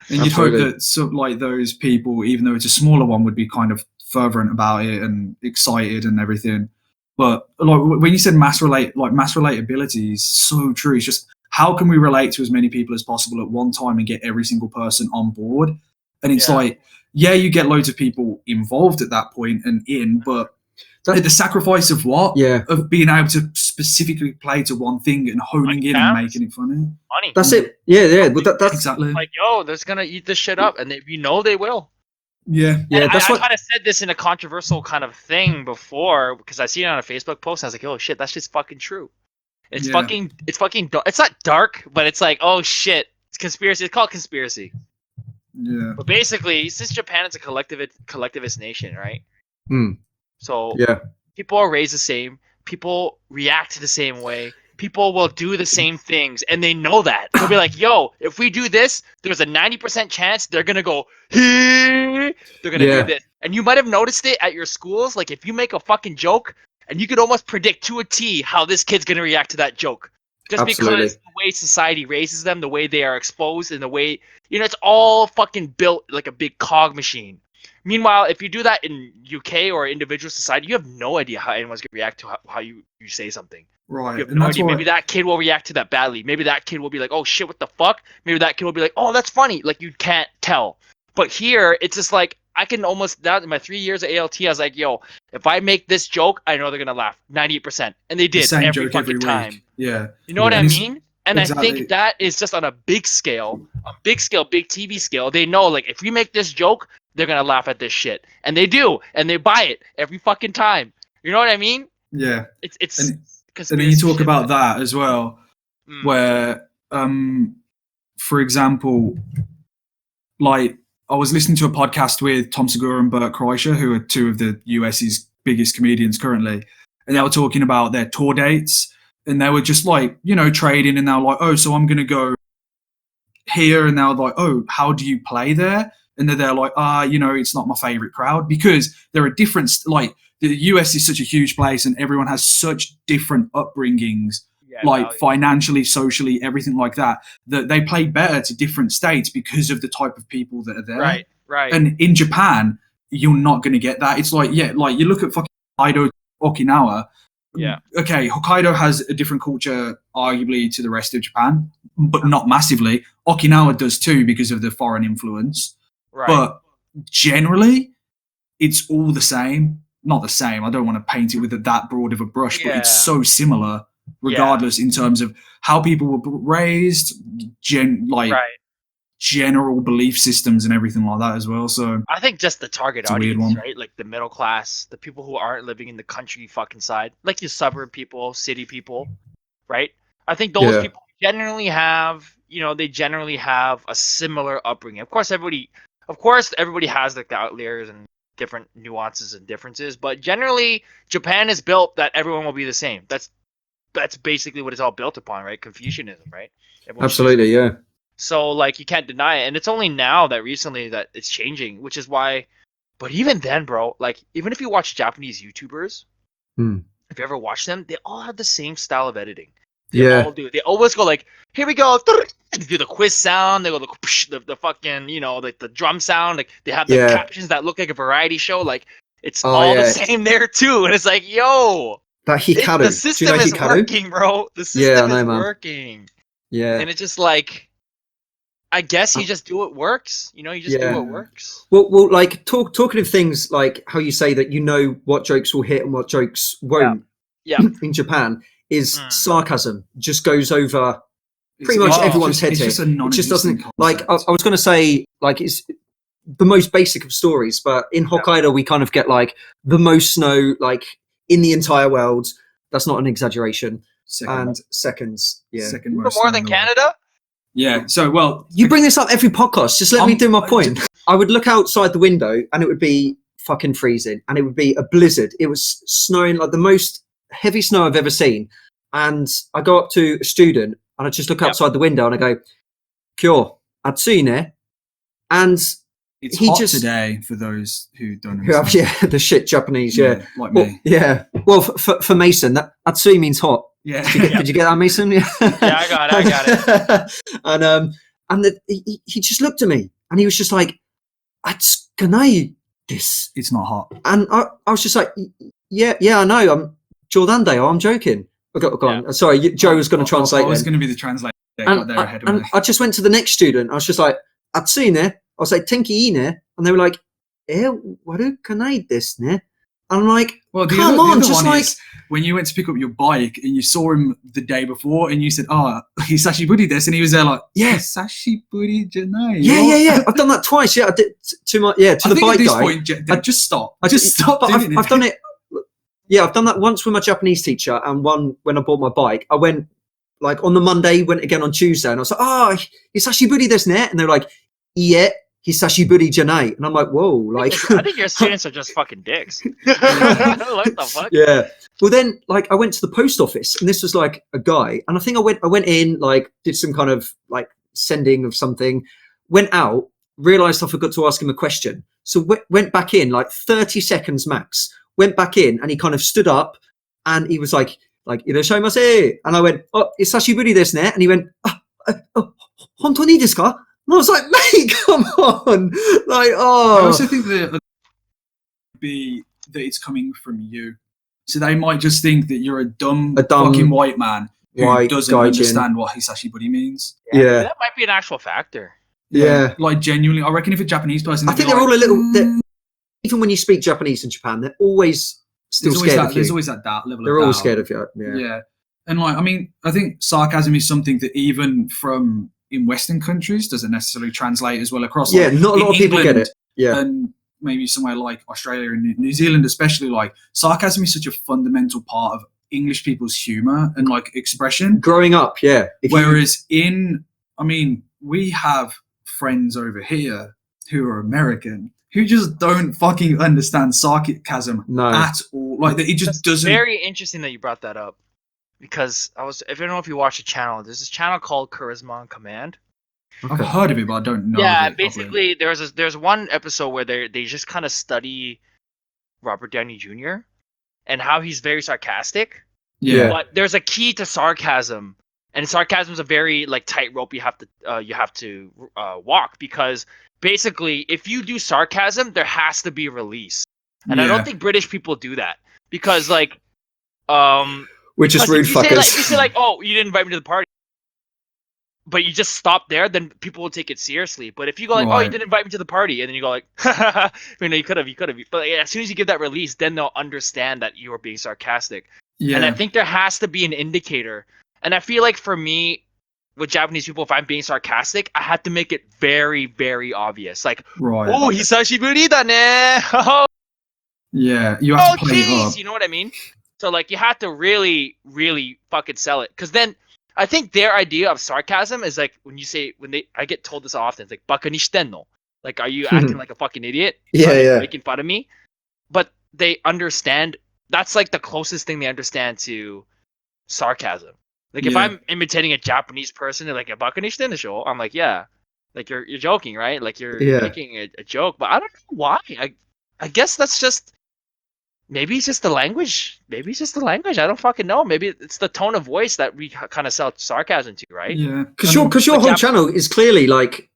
And you'd hope Absolutely. that like those people, even though it's a smaller one, would be kind of fervent about it and excited and everything. But like when you said mass relatability is so true. It's just how can we relate to as many people as possible at one time and get every single person on board? And it's Yeah. like, yeah, you get loads of people involved at that point and in, but at the sacrifice of what? Yeah. Of being able to specifically play to one thing and honing in and making it funny. Money. That's it. Yeah. But that's Exactly. Like, yo, they're gonna eat this shit up, and they will. Yeah. yeah. And That's I what. kind of said this in a controversial kind of thing before because I seen it on a Facebook post. And I was like, "Oh shit, that's just fucking true." It's Yeah. fucking. It's not dark, but it's like, oh shit, it's conspiracy. It's called conspiracy. Yeah. But basically, since Japan is a collectivist nation, right? So Yeah. people are raised the same. People react the same way. People will do the same things, and they know that. They'll be like, yo, if we do this, there's a 90% chance they're going to go, they're going to Yeah. do this. And you might have noticed it at your schools. Like, if you make a fucking joke, and you could almost predict to a T how this kid's going to react to that joke. Just Absolutely. because the way society raises them, the way they are exposed, and the way, it's all fucking built like a big cog machine. Meanwhile, if you do that in UK or individual society, you have no idea how anyone's going to react to how you say something. Right. You have And no that's idea. why Maybe that kid will react to that badly. Maybe that kid will be like, oh shit, what the fuck? Maybe that kid will be like, oh, that's funny. Like, you can't tell. But here, it's just like, I can almost, that in my 3 years of ALT, I was like, yo, if I make this joke, I know they're going to laugh 98%. And they the did same every joke fucking every time. week. Yeah. You know what I And it's- mean? And exactly. I think that is just on a big scale, big TV scale. They know, like, if we make this joke, they're going to laugh at this shit. And they do. And they buy it every fucking time. You know what I mean? Yeah. It's And then you talk about that as well, where, for example, like I was listening to a podcast with Tom Segura and Bert Kreischer, who are two of the US's biggest comedians currently, and they were talking about their tour dates, and they were just like, trading, and they were like, oh, so I'm going to go here, and they were like, oh, how do you play there? And they're like, it's not my favorite crowd, because there are different, like the US is such a huge place and everyone has such different upbringings, financially, socially, everything like that they play better to different states because of the type of people that are there. Right. And in Japan, you're not going to get that. It's like, you look at fucking Hokkaido, Okinawa, Yeah. Okay, Hokkaido has a different culture, arguably, to the rest of Japan, but not massively. Okinawa does too because of the foreign influence. Right. But generally, it's all the same. Not the same. I don't want to paint it with that broad of a brush, but it's Yeah. so similar, regardless, in terms of how people were raised, Right. general belief systems and everything like that as well. So I think just the target It's a weird audience, one. right? Like the middle class, the people who aren't living in the country fucking side, like your suburb people, city people, right? I think those Yeah. people generally have, they generally have a similar upbringing. Of course, everybody has like the outliers and different nuances and differences, but generally, Japan is built that everyone will be the same. That's basically what it's all built upon, right? Confucianism, right? Everyone shares. Absolutely, yeah. So like you can't deny it, and it's only now that recently that it's changing, which is why. But even then, bro, like even if you watch Japanese YouTubers, Hmm. if you ever watch them, they all have the same style of editing. They Yeah. all do. They always go like, "Here we go," they do the quiz sound. They go the fucking like the drum sound. Like they have the Yeah. captions that look like a variety show. Like it's Oh, all the yeah. same there too, and it's like, yo, That Hikaru. the Do you system know is Hikaru? working, bro. The Yeah, I system know, is man. working, Yeah. and it's just like. I guess you just do what works. You just do Yeah. what works. Well, like talking of things like how you say that you know what jokes will hit and what jokes won't Yeah. in Japan is Mm. sarcasm just goes over pretty It's- much it's everyone's head it's here. just a It just doesn't non-existent like concept. I was going to say like it's the most basic of stories, but in Hokkaido we kind of get like the most snow like in the entire world. That's not an exaggeration. And seconds, yeah. Second Even most more snow than in the world. Canada. Yeah. So well, You bring this up every podcast. Just let me do my point. I would look outside the window and it would be fucking freezing and it would be a blizzard. It was snowing like the most heavy snow I've ever seen. And I go up to a student and I just look outside the window and I go, Kyo, Atsune. And it's he hot just- today for those who don't who have, understand. the shit Japanese, yeah. like Well, me. yeah. Well, for Mason, that Atsui means hot. Yeah. Did you get that, Mason? Yeah, I got it. And he just looked at me and he was just like, "Atsukanai this." It's not hot. And I was just like, "Yeah, I know. I'm Jordan Dale. I'm joking." Go on. Sorry, Joe was going to translate. I was then. going to be the translator. And, They're ahead of me. I just went to the next student. I was just like, "Atsune." I was like, "Tenki ine," and they were like, waru kanai desu ne? And I'm like, Well, come on, just like is when you went to pick up your bike and you saw him the day before and you said, "Oh, hisashi buri desu," and he was there like, Yeah. "Hisashi buri janai." yeah. I've done that twice. Yeah, I did to I the think bike at this guy. point, just stop. Just stop But doing it. I've done it. Yeah, I've done that once with my Japanese teacher, and one when I bought my bike. I went like on the Monday, went again on Tuesday, and I was like, "Oh, hisashi buri desu ne?" And they're like, "Yeah, hisashi buri janai." And I'm like, "Whoa!" Like, I think your students are just fucking dicks. What the fuck? yeah. Well, then, like, I went to the post office, and this was like a guy, and I think I went in, like, did some kind of like sending of something, went out, realized I forgot to ask him a question, so went back in, like 30 seconds max. Went back in, and he kind of stood up, and he was like, "Irashaimase," and I went, "Oh, hisashiburi desu ne?" And he went, "Hontou ni desu ka?" And I was like, "Mate, come on!" Like, I oh, also think that it's coming from you. So they might just think that you're a dumb fucking white man who white doesn't gaijin. understand what hisashi buri means. Yeah. That might be an actual factor. Yeah. Like genuinely, I reckon if a Japanese person, I think they're all a little. Even when you speak Japanese in Japan, they're always still scared of you. There's always that level They're of all doubt. scared of you. Yeah. Yeah. And like, I mean, I think sarcasm is something that even from in Western countries doesn't necessarily translate as well across. Yeah, like, not a lot of people get it. Yeah. And maybe somewhere like Australia and New Zealand, especially, like sarcasm is such a fundamental part of English people's humor and like expression. Growing up, yeah. Whereas we have friends over here who are American who just don't fucking understand sarcasm at all. Like it just doesn't. Very interesting that you brought that up, because I don't know if you watch a channel. There's this channel called Charisma on Command. I've heard of it, but I don't know. Yeah, of it basically, there's one episode where they just kind of study Robert Downey Jr. and how he's very sarcastic. Yeah. But there's a key to sarcasm, and sarcasm is a very like tightrope you have to walk, because basically if you do sarcasm, there has to be release, and I don't think British people do that, because like We're just Plus, rude if you say fuckers. like, oh, you didn't invite me to the party, but you just stop there, then people will take it seriously. But if you go like, oh, you Right. didn't invite me to the party, and then you go like, you know, you could have. But like, as soon as you give that release, then they'll understand that you are being sarcastic. And I Yeah. think there has to be an indicator. And I feel like for me, with Japanese people, if I'm being sarcastic, I had to make it very, very obvious. Like, Right. oh, hisashiburi da ne. Yeah. You have Oh, to play it jeez. up. You know what I mean? So like, you have to really, really fucking sell it. Because then I think their idea of sarcasm is like I get told this often. It's like baka ni shiten no. Like, are you acting like a fucking idiot? Yeah, Are you yeah. making fun of me? But they understand. That's like the closest thing they understand to sarcasm. Like if Yeah. I'm imitating a Japanese person, they're like baka ni shiten desho. I'm like, yeah. Like you're joking, right? Like you're Yeah. making a joke. But I don't know why. I guess that's just. Maybe it's just the language. Maybe it's just the language. I don't fucking know. Maybe it's the tone of voice that we kind of sell sarcasm to, right? Yeah. Because And- your whole Jap- channel is clearly like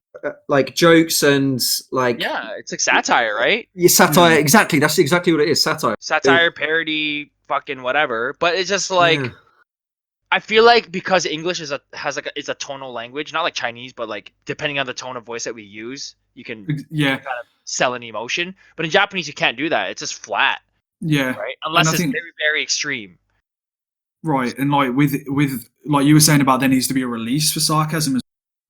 jokes and like Yeah, it's like satire, right? your satire. Yeah. Exactly. That's exactly what it is. Satire. Satire, parody, fucking whatever. But it's just like Yeah. I feel like because English is it's a tonal language, not like Chinese, but like depending on the tone of voice that we use, you can Yeah. kind of sell an emotion. But in Japanese, you can't do that. It's just flat, Yeah. right? And Unless I it's think- very, very extreme. Right. And like with like you were saying about there needs to be a release for sarcasm as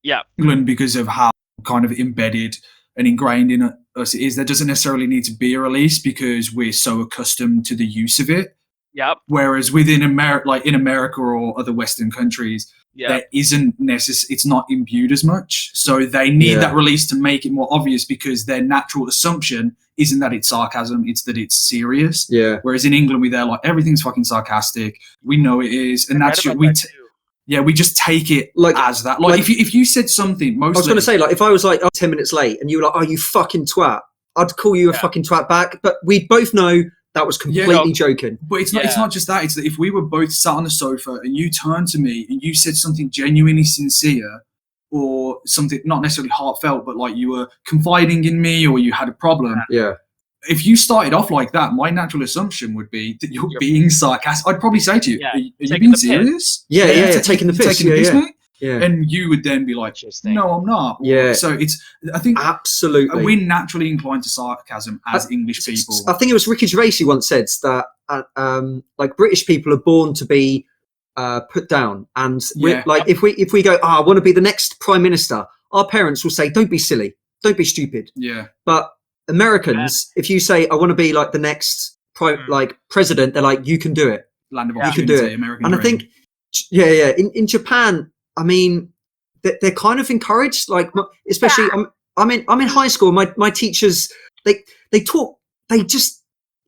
Yeah. England because of how kind of embedded and ingrained in us it is. There doesn't necessarily need to be a release because we're so accustomed to the use of it. Yep. Whereas within America, like in America or other Western countries, Yeah. there isn't it's not imbued as much. So they need Yeah. that release to make it more obvious because their natural assumption isn't that it's sarcasm, it's that it's serious. Yeah. Whereas in England, they're like everything's fucking sarcastic. We know it is, and I read that's about we that t- too. yeah we just take it Like- as that. Like like- if you said something, mostly I was going to say, like, if I was like 10 minutes late and you were like, "Oh, you fucking twat," I'd call you a Yeah. fucking twat back. But we both know that was completely joking. But it's Yeah. not just that. It's that if we were both sat on the sofa and you turned to me and you said something genuinely sincere or something not necessarily heartfelt, but like you were confiding in me or you had a problem. Yeah. If you started off like that, my natural assumption would be that you're being sarcastic. I'd probably say to you, Yeah, "Are you taking being the piss." serious? Yeah, taking the You're piss. taking the piss, mate?" Yeah. And you would then be like, Interesting. "No, I'm not." Or- Yeah. So I think Absolutely. we're naturally inclined to sarcasm as English people. I think it was Ricky Gervais who once said that like British people are born to be put down, and we're, Yeah. like if we go, I want to be the next prime minister, our parents will say, "Don't be silly, don't be stupid." Yeah. But Americans, if you say, "I want to be like the next like president," they're like, "You can do it." Land of Yeah. You can do opportunity, it. American And I dream. think, yeah. In Japan, I mean, they're kind of encouraged. Like, especially, I'm in high school. My teachers, they talk. They just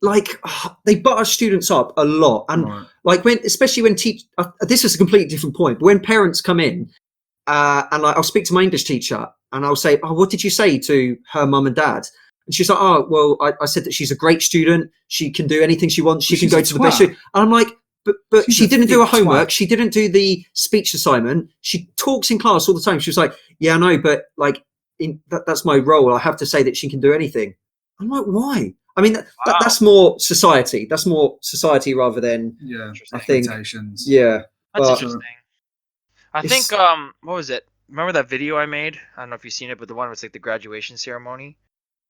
like they butter students up a lot, and Right. like especially when this is a completely different point. But when parents come in, and like I'll speak to my English teacher, and I'll say, "Oh, what did you say to her mum and dad?" And she's like, "Oh, well, I said that she's a great student. She can do anything she wants. She Well, can she's go a to the best." twat. And I'm like, but She's she a didn't do her thick homework. twat. She didn't do the speech assignment. She talks in class all the time. She was like, "Yeah, I know, but like, that's my role. I have to say that she can do anything." I'm like, why? I mean, that's more society. That's more society rather than Yeah. Interesting. I think- Expectations. yeah. That's But- interesting. I It's- think what was it? Remember that video I made? I don't know if you've seen it, but the one where it's like the graduation ceremony,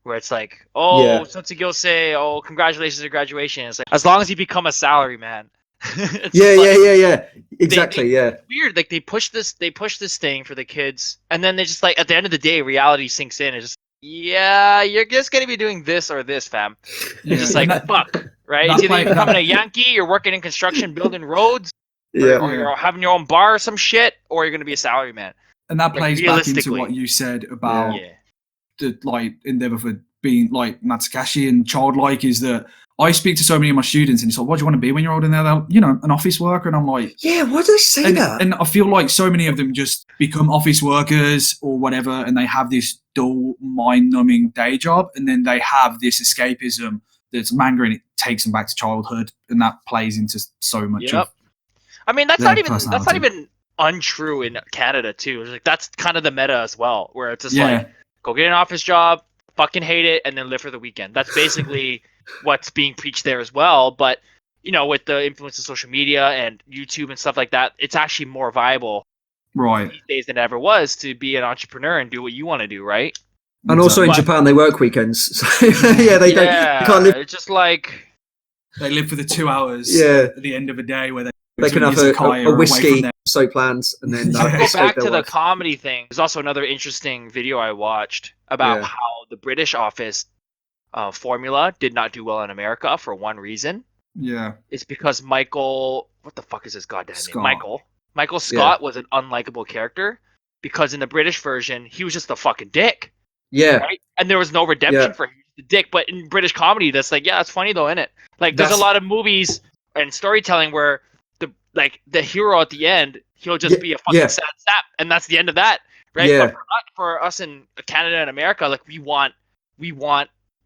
where it's like, "Oh, Yeah. Sotsugyou say, oh, congratulations on graduation." It's like as long as you become a salary man. It's Yeah, like, yeah. Exactly. Yeah. Weird. Like they push this thing for the kids, and then they just like at the end of the day, reality sinks in. It's just yeah, you're just gonna be doing this or this, fam. Yeah. It's just like And that- fuck, right? that It's either play- you're becoming that- a Yankee, you're working in construction, building roads, Yeah. or you're having your own bar or some shit, or you're gonna be a salary man. and that Like, plays back into realistically. what you said about Yeah. the like endeavor for being like Matsukashi and childlike is that I speak to so many of my students and it's like, what do you want to be when you're older? And they're, an office worker. And I'm like, Yeah. Why do they say that? and I feel like so many of them just become office workers or whatever. And they have this dull mind numbing day job. And then they have this escapism that's manga and it takes them back to childhood. And that plays into so much Yep. of I mean, that's their not even personality. untrue in Canada too. It's like that's kind of the meta as well, where it's just Yeah. like go get an office job, fucking hate it, and then live for the weekend. That's basically what's being preached there as well. But with the influence of social media and YouTube and stuff like that, it's actually more viable Right. these days than it ever was to be an entrepreneur and do what you want to do, right? And also in Japan, they work weekends. So yeah, they don't. They can't live. It's just like they live for the 2 hours Yeah. at the end of a day where they can have a whiskey, soap plans, and then go back to the comedy thing. There's also another interesting video I watched about how the British Office formula did not do well in America for one reason. Yeah. It's because Michael, what the fuck is his goddamn Scott. name? Michael Scott was an unlikable character because in the British version, he was just a fucking dick. Yeah. Right? And there was no redemption for him, the dick. But in British comedy, that's like, that's funny though, isn't it? Like, there's a lot of movies and storytelling where the hero at the end, he'll just be a fucking sad sap, and that's the end of that, right? Yeah. But for us in Canada and America, like we want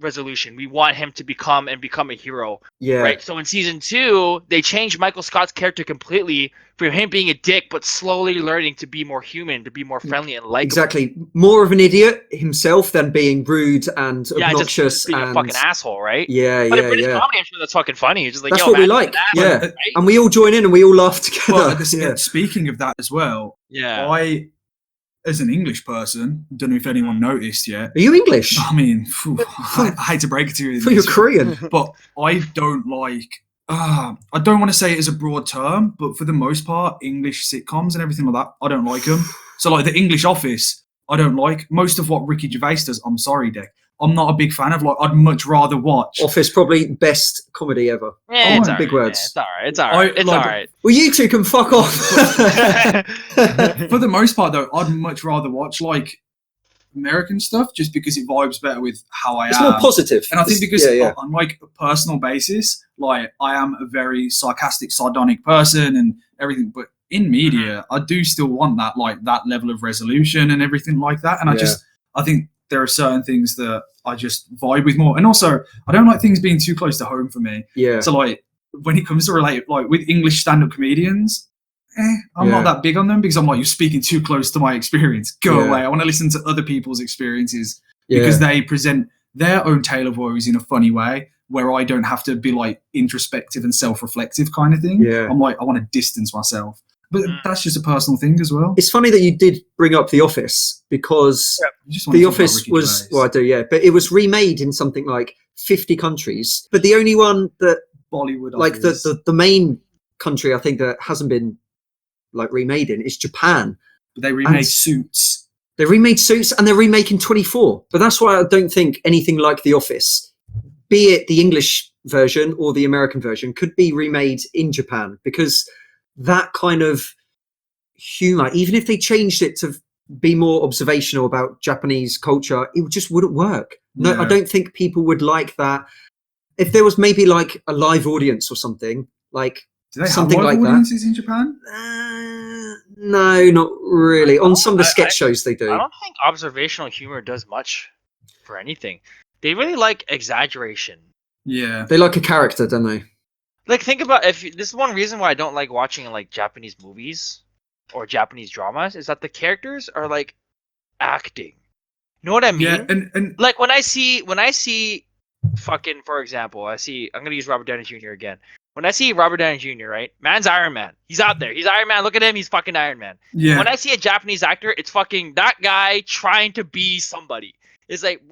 resolution. We want him to become a hero. Yeah. Right. So in season 2, they changed Michael Scott's character completely from him being a dick, but slowly learning to be more human, to be more friendly and likable. Exactly. More of an idiot himself than being rude and obnoxious just being and a fucking asshole, right? Yeah, but in British comedy, I'm sure that's fucking funny. It's just like, that's what we like. Yeah. right? And we all join in and we all laugh together. Well, speaking of that as well, I, as an English person, don't know if anyone noticed yet. Are you English? I mean, I hate to break it to you. You're Korean. But I don't like, I don't want to say it as a broad term, but for the most part, English sitcoms and everything like that, I don't like them. So like the English Office, I don't like. Most of what Ricky Gervais does, I'm sorry, Dick, I'm not a big fan of. Like, I'd much rather watch Office, probably best comedy ever. Yeah, it's big words. Yeah, it's all right. It's all right. Well, you two can fuck off. For the most part, though, I'd much rather watch like American stuff just because it vibes better with how I am. It's more positive. And I think because on like a personal basis, like I am a very sarcastic, sardonic person and everything, but in media, I do still want that level of resolution and everything like that. And I think there are certain things that I just vibe with more. And also, I don't like things being too close to home for me. Yeah. So like when it comes to relate, like with English stand-up comedians, I'm not that big on them because I'm like, you're speaking too close to my experience. Go away. I want to listen to other people's experiences because they present their own tale of woes in a funny way where I don't have to be like introspective and self-reflective kind of thing. Yeah. I'm like, I want to distance myself. But that's just a personal thing as well. It's funny that you did bring up The Office because The Office was, well, I do, yeah, but it was remade in something like 50 countries. But the only one that Bollywood, like the main country I think that hasn't been like remade in is Japan. But they remade Suits. They remade Suits and they're remaking 24. But that's why I don't think anything like The Office, be it the English version or the American version, could be remade in Japan because that kind of humor, even if they changed it to be more observational about Japanese culture, it just wouldn't work. No, I don't think people would like that. If there was maybe like a live audience or something, like do they something have live like audiences that. In Japan? No, not really. On some of the sketch shows they do. I don't think observational humor does much for anything. They really like exaggeration. Yeah. They like a character, don't they? Like, think about this is one reason why I don't like watching like Japanese movies or Japanese dramas is that the characters are like acting. You know what I mean? Yeah, and like when I see fucking, for example, I'm gonna use Robert Downey Jr. again. When I see Robert Downey Jr., right? Man's Iron Man. He's out there. He's Iron Man. Look at him. He's fucking Iron Man. Yeah. When I see a Japanese actor, it's fucking that guy trying to be somebody. It's like,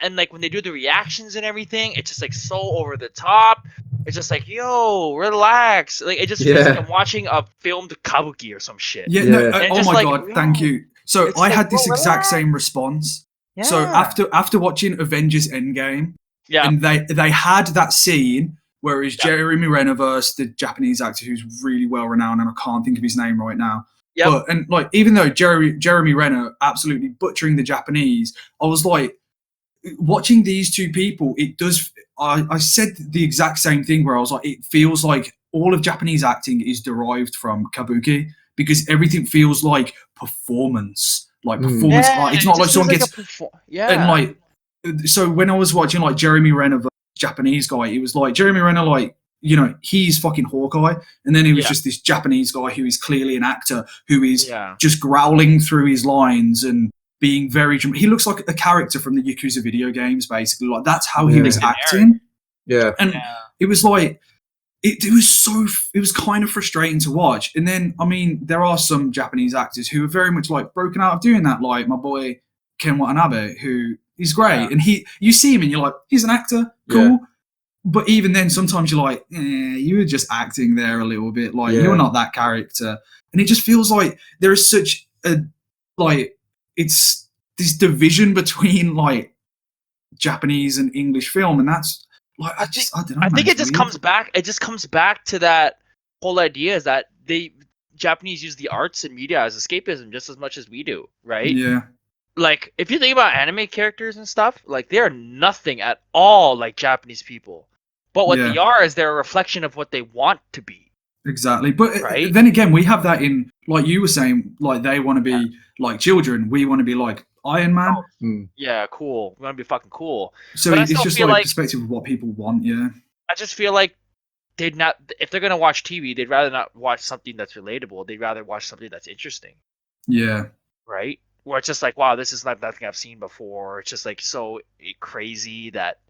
and like when they do the reactions and everything, it's just like so over the top. It's just like, yo, relax. Like it just feels like I'm watching a filmed kabuki or some shit. Yeah. No, oh my god, thank you. So I had this exact same response. Yeah. So after watching Avengers Endgame, and they had that scene where it's Jeremy Renner versus the Japanese actor who's really well renowned, and I can't think of his name right now. Yeah. But and like even though Jeremy Renner absolutely butchering the Japanese, I was like watching these two people. It does. I said the exact same thing where I was like, it feels like all of Japanese acting is derived from kabuki because everything feels like performance, like performance art. It's not like someone gets and like. So when I was watching like Jeremy Renner versus Japanese guy, it was like Jeremy Renner, like, you know, he's fucking Hawkeye, and then he was just this Japanese guy who is clearly an actor who is just growling through his lines and being very. He looks like a character from the Yakuza video games, basically. Like that's how he was acting. Yeah, and it was like it was kind of frustrating to watch. And then, I mean, there are some Japanese actors who are very much like broken out of doing that, like my boy Ken Watanabe, who is great. And you see him and you're like, he's an actor, cool. Yeah. But even then, sometimes you're like, you were just acting there a little bit. Like, you're not that character. And it just feels like there is such a, like, it's this division between, like, Japanese and English film. And that's, like, I don't know. I think it just comes back. It just comes back to that whole idea is that Japanese use the arts and media as escapism just as much as we do, right? Yeah. Like, if you think about anime characters and stuff, like, they are nothing at all like Japanese people. But what they are is they're a reflection of what they want to be. Exactly. But then again, we have that in, like you were saying, like, they want to be like children. We want to be like Iron Man. Yeah, cool. We want to be fucking cool. So it's just like perspective of what people want, I just feel like they'd not, if they're going to watch TV, they'd rather not watch something that's relatable. They'd rather watch something that's interesting. Yeah. Right? Where it's just like, wow, this is like nothing I've seen before. It's just like so crazy that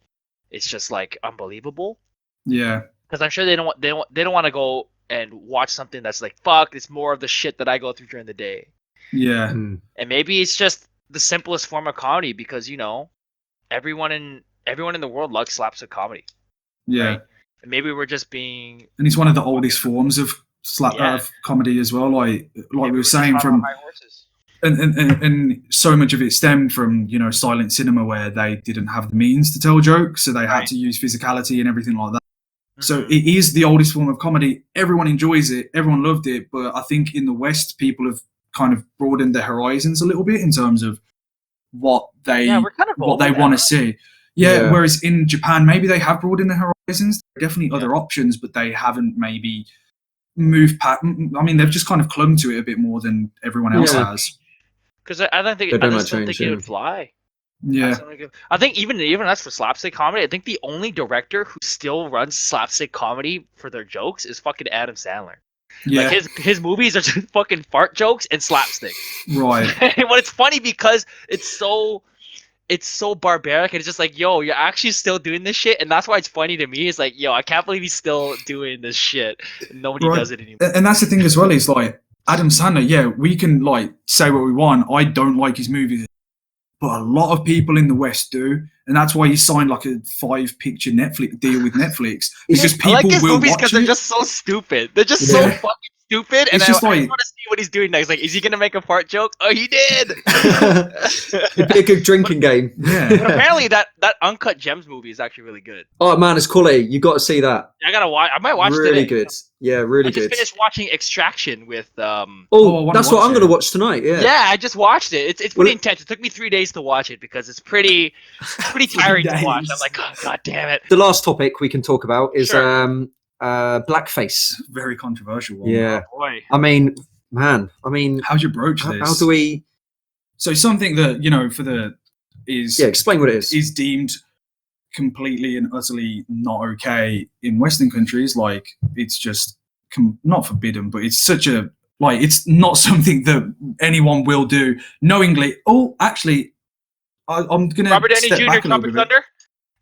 it's just like unbelievable. Yeah. Because I'm sure they don't want to go and watch something that's like, fuck, it's more of the shit that I go through during the day. Yeah. And maybe it's just the simplest form of comedy because, you know, everyone in the world loves slapstick comedy. Yeah. Right? And maybe we're just being, and it's one of the oldest forms of comedy as well. Like we were saying, from and so much of it stemmed from, you know, silent cinema, where they didn't have the means to tell jokes, so they had to use physicality and everything like that. So it is the oldest form of comedy. Everyone enjoys it. Everyone loved it. But I think in the West, people have kind of broadened their horizons a little bit in terms of what they want to see. Yeah. Whereas in Japan, maybe they have broadened their horizons. There are definitely other options, but they haven't maybe moved past. I mean, they've just kind of clung to it a bit more than everyone else has. Because I don't think it would fly. Yeah. I think even as for slapstick comedy, I think the only director who still runs slapstick comedy for their jokes is fucking Adam Sandler. Yeah. Like his movies are just fucking fart jokes and slapstick. Right. But it's funny because it's so barbaric, and it's just like, yo, you're actually still doing this shit, and that's why it's funny to me. It's like, yo, I can't believe he's still doing this shit. And nobody does it anymore. And that's the thing as well, is like Adam Sandler, we can like say what we want. I don't like his movies, but a lot of people in the West do, and that's why he signed like a 5-picture Netflix deal with Netflix, because people I like his will movies watch because it. they're just so stupid. They're just so fucking stupid, and It's I want to see what he's doing next. Like, is he gonna make a fart joke? Oh, he did. It'd be a good drinking game. Yeah. But apparently that Uncut Gems movie is actually really good. Oh man, it's quality. You got to see that. I gotta watch. I might watch it Really today. good. Yeah, really I just good. finished watching Extraction with That's what I'm going to watch tonight. Yeah. Yeah, I just watched it. It's pretty intense. It took me 3 days to watch it because it's pretty tiring to watch. I'm like, oh, god damn it. The last topic we can talk about is blackface. Very controversial one. Yeah. Oh, boy. I mean, man. How'd you broach this? How do we? So something that, you know, explain what it is. Is deemed completely and utterly not okay in Western countries. Like, it's just not forbidden, but it's such a, like, it's not something that anyone will do knowingly. Oh, actually, I'm gonna Robert Downey step Jr. back a little Tropic bit. Thunder?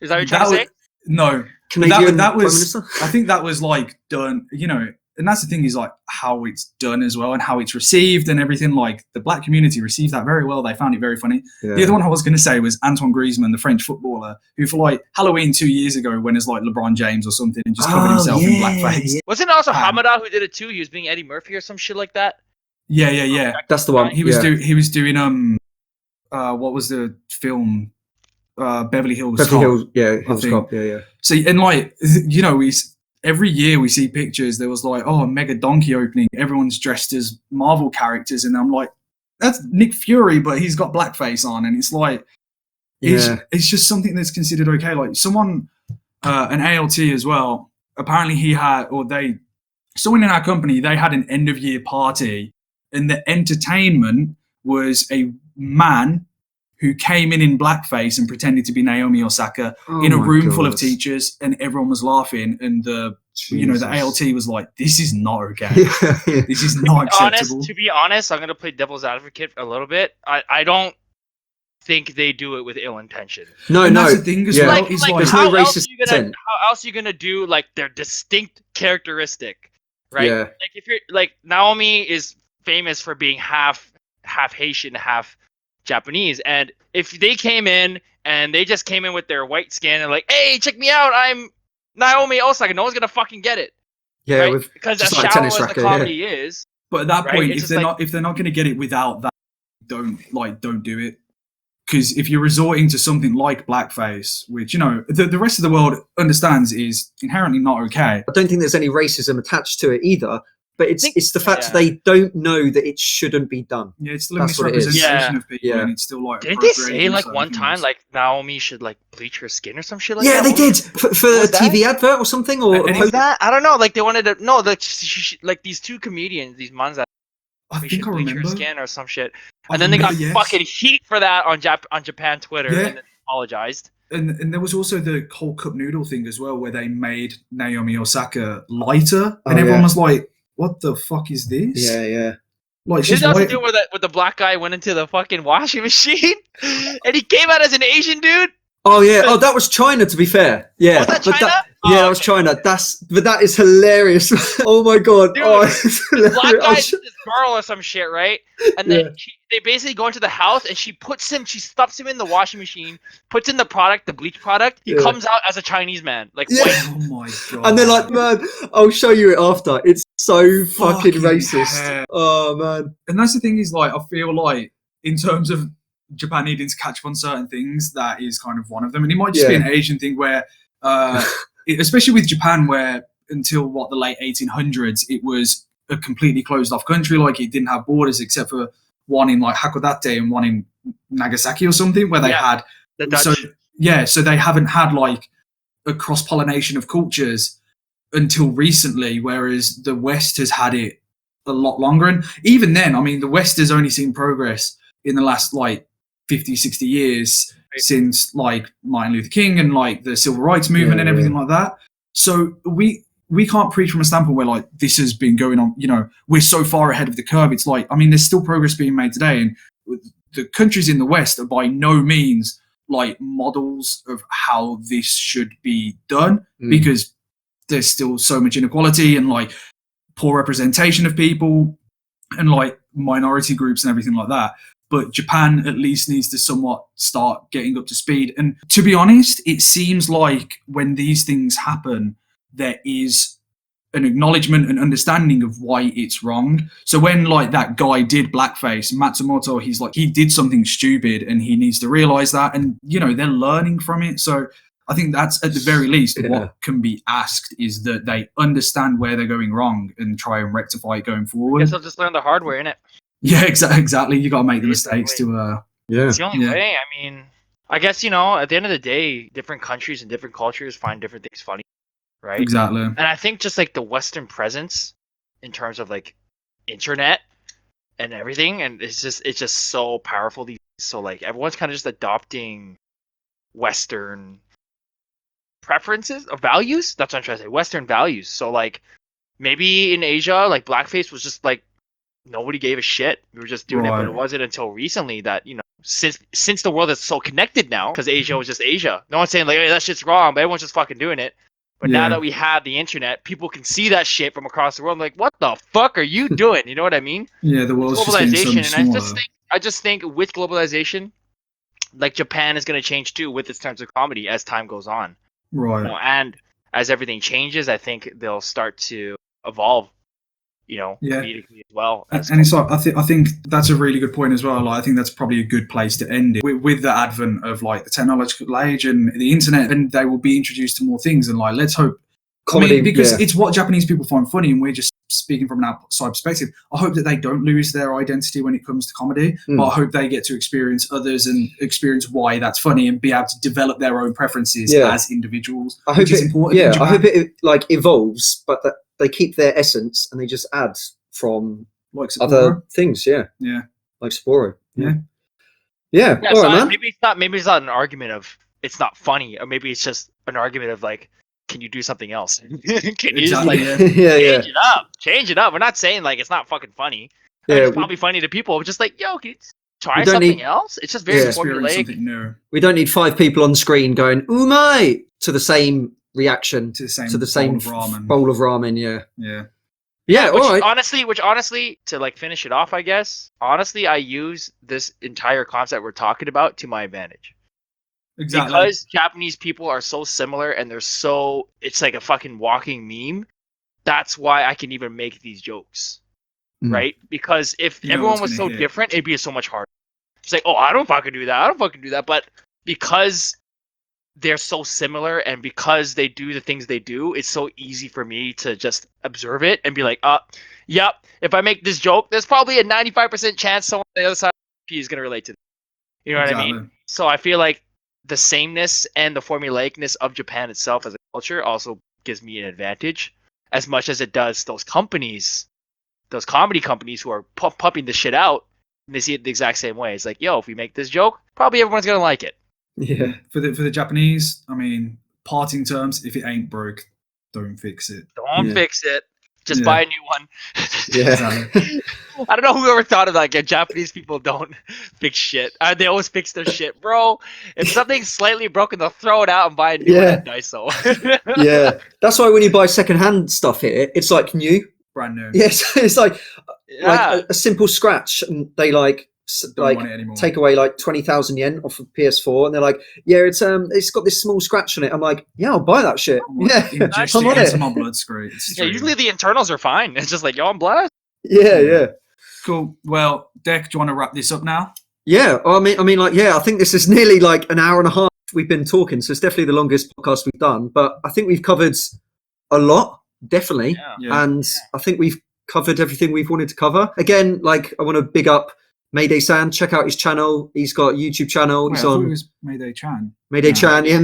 Is that what you're trying to say? No, Canadian that Prime was. Minister? I think that was like done. You know, and that's the thing, is like how it's done as well, and how it's received and everything. Like, the black community received that very well. They found it very funny. Yeah. The other one I was going to say was Antoine Griezmann, the French footballer, who for like Halloween 2 years ago went as like LeBron James or something and just covered himself in blackface. Yeah. Wasn't it also Hamada who did it too? He was being Eddie Murphy or some shit like that. Yeah. That's the one. He was doing what was the film? Beverly Hills Cop. Hills Cop. Yeah. So, and like, you know, every year we see pictures. There was like, a mega donkey opening. Everyone's dressed as Marvel characters, and I'm like, that's Nick Fury, but he's got blackface on, and it's like, it's just something that's considered okay. Like, someone, an ALT as well. Apparently, someone in our company, they had an end of year party, and the entertainment was a man who came in blackface and pretended to be Naomi Osaka in a room full of teachers, and everyone was laughing. And the ALT was like, "This is not okay. This is not acceptable." To be honest, I'm gonna play devil's advocate a little bit. I don't think they do it with ill intention. No, And no. that's the thing as yeah. well. Like, is like like, there's no how else racist are you gonna intent. how else are you gonna do like their distinct characteristic, right? Yeah. Like if you're like Naomi is famous for being half Haitian, half Japanese, and if they came in and they just came in with their white skin and like, hey, check me out, I'm Naomi Osaka, no one's gonna fucking get it, Yeah, right? with Because just as like a shallow tennis as the racket. comedy is, but at that right, point, it's if just they're not going to get it without that, don't do it. Because if you're resorting to something like blackface, which the rest of the world understands is inherently not okay. I don't think there's any racism attached to it either. But it's the fact yeah. they don't know that it shouldn't be done. Yeah, it's still a That's what it is. misrepresentation of people, Yeah. and it's still like. Didn't they appropriating say like certain one time things. like Naomi should like bleach her skin or some shit like Yeah, that? they What was did for a was that? TV advert or something, or And a it- post- that? I don't know. Like they wanted to no, like these two comedians, these manza, I we think should I bleach her remember. skin or some shit, I and then they got remember, yes. fucking heat for that on Japan Twitter, Yeah. and then apologized. And there was also the whole cup noodle thing as well, where they made Naomi Osaka lighter, and Oh, everyone yeah. was like, "What the fuck is this?" yeah. Like Did she's that to white. do with the black guy went into the fucking washing machine, and he came out as an Asian dude? Oh yeah. Oh, that was China. To be fair, yeah. Was that But China? yeah, Oh, that was okay. China. That is hilarious. Oh my god. Dude, oh, it's hilarious. Black I'll guy, sh- this girl or some shit, right? And then Yeah. they basically go into the house and she stuffs him in the washing machine, puts in the product, the bleach product. He Yeah. comes out as a Chinese man, like Yeah. white. Oh my god! And they're like, man, I'll show you it after. It's so fucking racist. hell. Oh man. And that's the thing is like I feel like in terms of Japan needing to catch up on certain things, that is kind of one of them. And it might just be Yeah. an Asian thing where, especially with Japan, where until the late 1800s, it was a completely closed off country. Like it didn't have borders except for one in like Hakodate and one in Nagasaki or something, where they had. The Dutch. So they haven't had like a cross pollination of cultures until recently, whereas the West has had it a lot longer. And even then, I mean, the West has only seen progress in the last like 50, 60 years since like Martin Luther King and like the civil rights movement and everything like that. So we can't preach from a standpoint where like this has been going on, we're so far ahead of the curve. It's like, I mean, there's still progress being made today, and the countries in the West are by no means like models of how this should be done, because there's still so much inequality and like poor representation of people and like minority groups and everything like that. But Japan at least needs to somewhat start getting up to speed. And to be honest, it seems like when these things happen, there is an acknowledgement and understanding of why it's wrong. So when like that guy did blackface, Matsumoto, he's like, he did something stupid and he needs to realize that. And, they're learning from it. So I think that's at the very least what can be asked, is that they understand where they're going wrong and try and rectify it going forward. Guess I'll just learn the hard way, innit? Yeah, exactly. You got to make the mistakes to. Yeah. It's the only Yeah. way. I mean, I guess at the end of the day, different countries and different cultures find different things funny, right? Exactly. And I think just like the Western presence in terms of like internet and everything, and it's just so powerful. So like everyone's kind of just adopting Western preferences or values. That's what I'm trying to say. Western values. So like maybe in Asia, like blackface was just like nobody gave a shit. We were just doing it, but it wasn't until recently that since the world is so connected now, because Asia was just Asia. No one's saying like, hey, that shit's wrong, but everyone's just fucking doing it. But now that we have the internet, people can see that shit from across the world. Like, what the fuck are you doing? You know what I mean? Yeah, the world's just getting so much Globalization, and smaller. I just think with globalization, like Japan is going to change too with its terms of comedy as time goes on. Right. And as everything changes, I think they'll start to evolve. Comedically as well. And it's like I think that's a really good point as well. Like, I think that's probably a good place to end it with the advent of like the technological age and the internet, and they will be introduced to more things. And like, let's hope comedy, because it's what Japanese people find funny, and we're just speaking from an outside perspective. I hope that they don't lose their identity when it comes to comedy, but I hope they get to experience others and experience why that's funny and be able to develop their own preferences as individuals. I hope it's important. Yeah, I hope it like evolves, but that they keep their essence and they just add from like other things. Yeah, like Sapporo. Yeah. All so right, man. Maybe it's not an argument of it's not funny, or maybe it's just an argument of like, can you do something else? Can you just like change it up? We're not saying like it's not fucking funny. It's probably funny to people. We're just like, yo, can you try We don't something need- else. It's just very Yeah. Experience formulaic. something new We don't need 5 people on screen going umai to the same reaction to the same, to the same bowl of ramen. bowl of ramen. Yeah. Yeah. Yeah. which All right. honestly, to like finish it off, I guess. Honestly, I use this entire concept we're talking about to my advantage. Exactly. Because Japanese people are so similar and it's like a fucking walking meme. That's why I can even make these jokes. Mm. Right? Because if You know everyone what's was gonna so hit. different, it'd be so much harder. It's like, oh, I don't fucking do that. But because they're so similar and because they do the things they do, it's so easy for me to just observe it and be like, yep, if I make this joke, there's probably a 95% chance someone on the other side of the is going to relate to this. You know what I mean? Exactly. So I feel like the sameness and the formulaicness of Japan itself as a culture also gives me an advantage as much as it does those companies, those comedy companies who are pumping the shit out and they see it the exact same way. It's like, yo, if we make this joke, probably everyone's going to like it. Yeah. For the Japanese, I mean, parting terms, if it ain't broke, don't fix it. Don't fix it. Just Yeah. buy a new one. Yeah. Exactly. I don't know whoever thought of that. Like, Japanese people don't fix shit. They always fix their shit, bro. If something's slightly broken, they'll throw it out and buy a new one Yeah. at Daiso. Yeah. That's why when you buy secondhand stuff here, it's like new. Brand new. Yes. It's like Yeah. a simple scratch, and they Don't want it anymore. take away like 20,000 yen off of PS4, and they're like, yeah, it's got this small scratch on it. I'm like, yeah, I'll buy that shit. Yeah, Inject I'm it on into it. my blood screen. It's Yeah, true. usually the internals are fine. It's just like, yo, I'm blessed. Yeah. Cool. Well, Dec, do you want to wrap this up now? Yeah, I mean, like, yeah, I think this is nearly like an hour and a half we've been talking, so it's definitely the longest podcast we've done. But I think we've covered a lot, definitely, Yeah. and I think we've covered everything we've wanted to cover. Again, like, I want to big up Mayday-san. Check out his channel. He's got a YouTube channel. Wait, He's I thought it on was Mayday-chan. Mayday-chan. Yeah,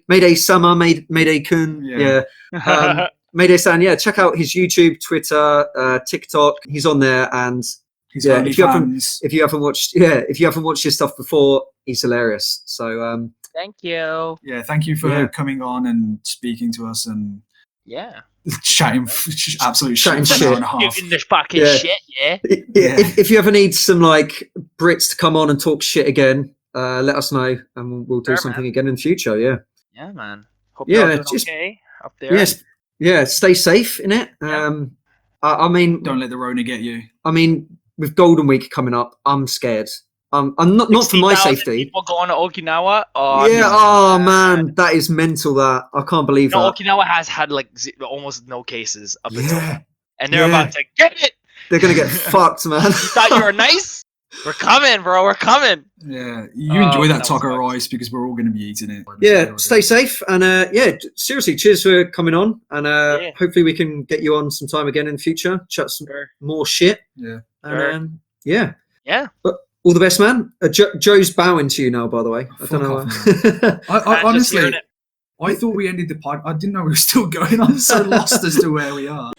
Mayday-sama, Mayday-kun. Yeah. Yeah. Mayday-san. Yeah, check out his YouTube, Twitter, TikTok. He's on there, and His yeah, OnlyFans. if you haven't watched his stuff before, he's hilarious. So Thank you. Yeah, thank you for Yeah. coming on and speaking to us and Yeah. chatting absolute Chatting shit for an hour and a half. Giving this fucking Yeah. shit, yeah. if you ever need some like Brits to come on and talk shit again, let us know, and we'll do Sure, something man. again in the future. Yeah. Yeah, man. Hope Yeah, you're all doing just- okay up there. Yes. Yeah. Stay safe in it. Yeah. I mean, Don't let the Rona get you. with Golden Week coming up, I'm scared. I'm not for my 60,000 safety. People going to Okinawa. Oh, Yeah. no. Oh man, that is mental. That I can't believe No, that. Okinawa has had like almost no cases up until Yeah. now. And they're Yeah. about to get it. They're gonna get fucked, man. You thought you were nice? We're coming, bro. We're coming. Yeah, you enjoy that that taco was rice because we're all going to be eating it. Yeah, stay safe, and seriously, cheers for coming on, and Yeah. hopefully we can get you on some time again in the future, chat some Sure. more shit, Yeah. and yeah, Yeah. But all the best, man. Joe's bowing to you now, by the way. I don't know. Fuck I I'm just honestly, hearing it. I thought we ended the pod. I didn't know we were still going. I'm so lost as to where we are.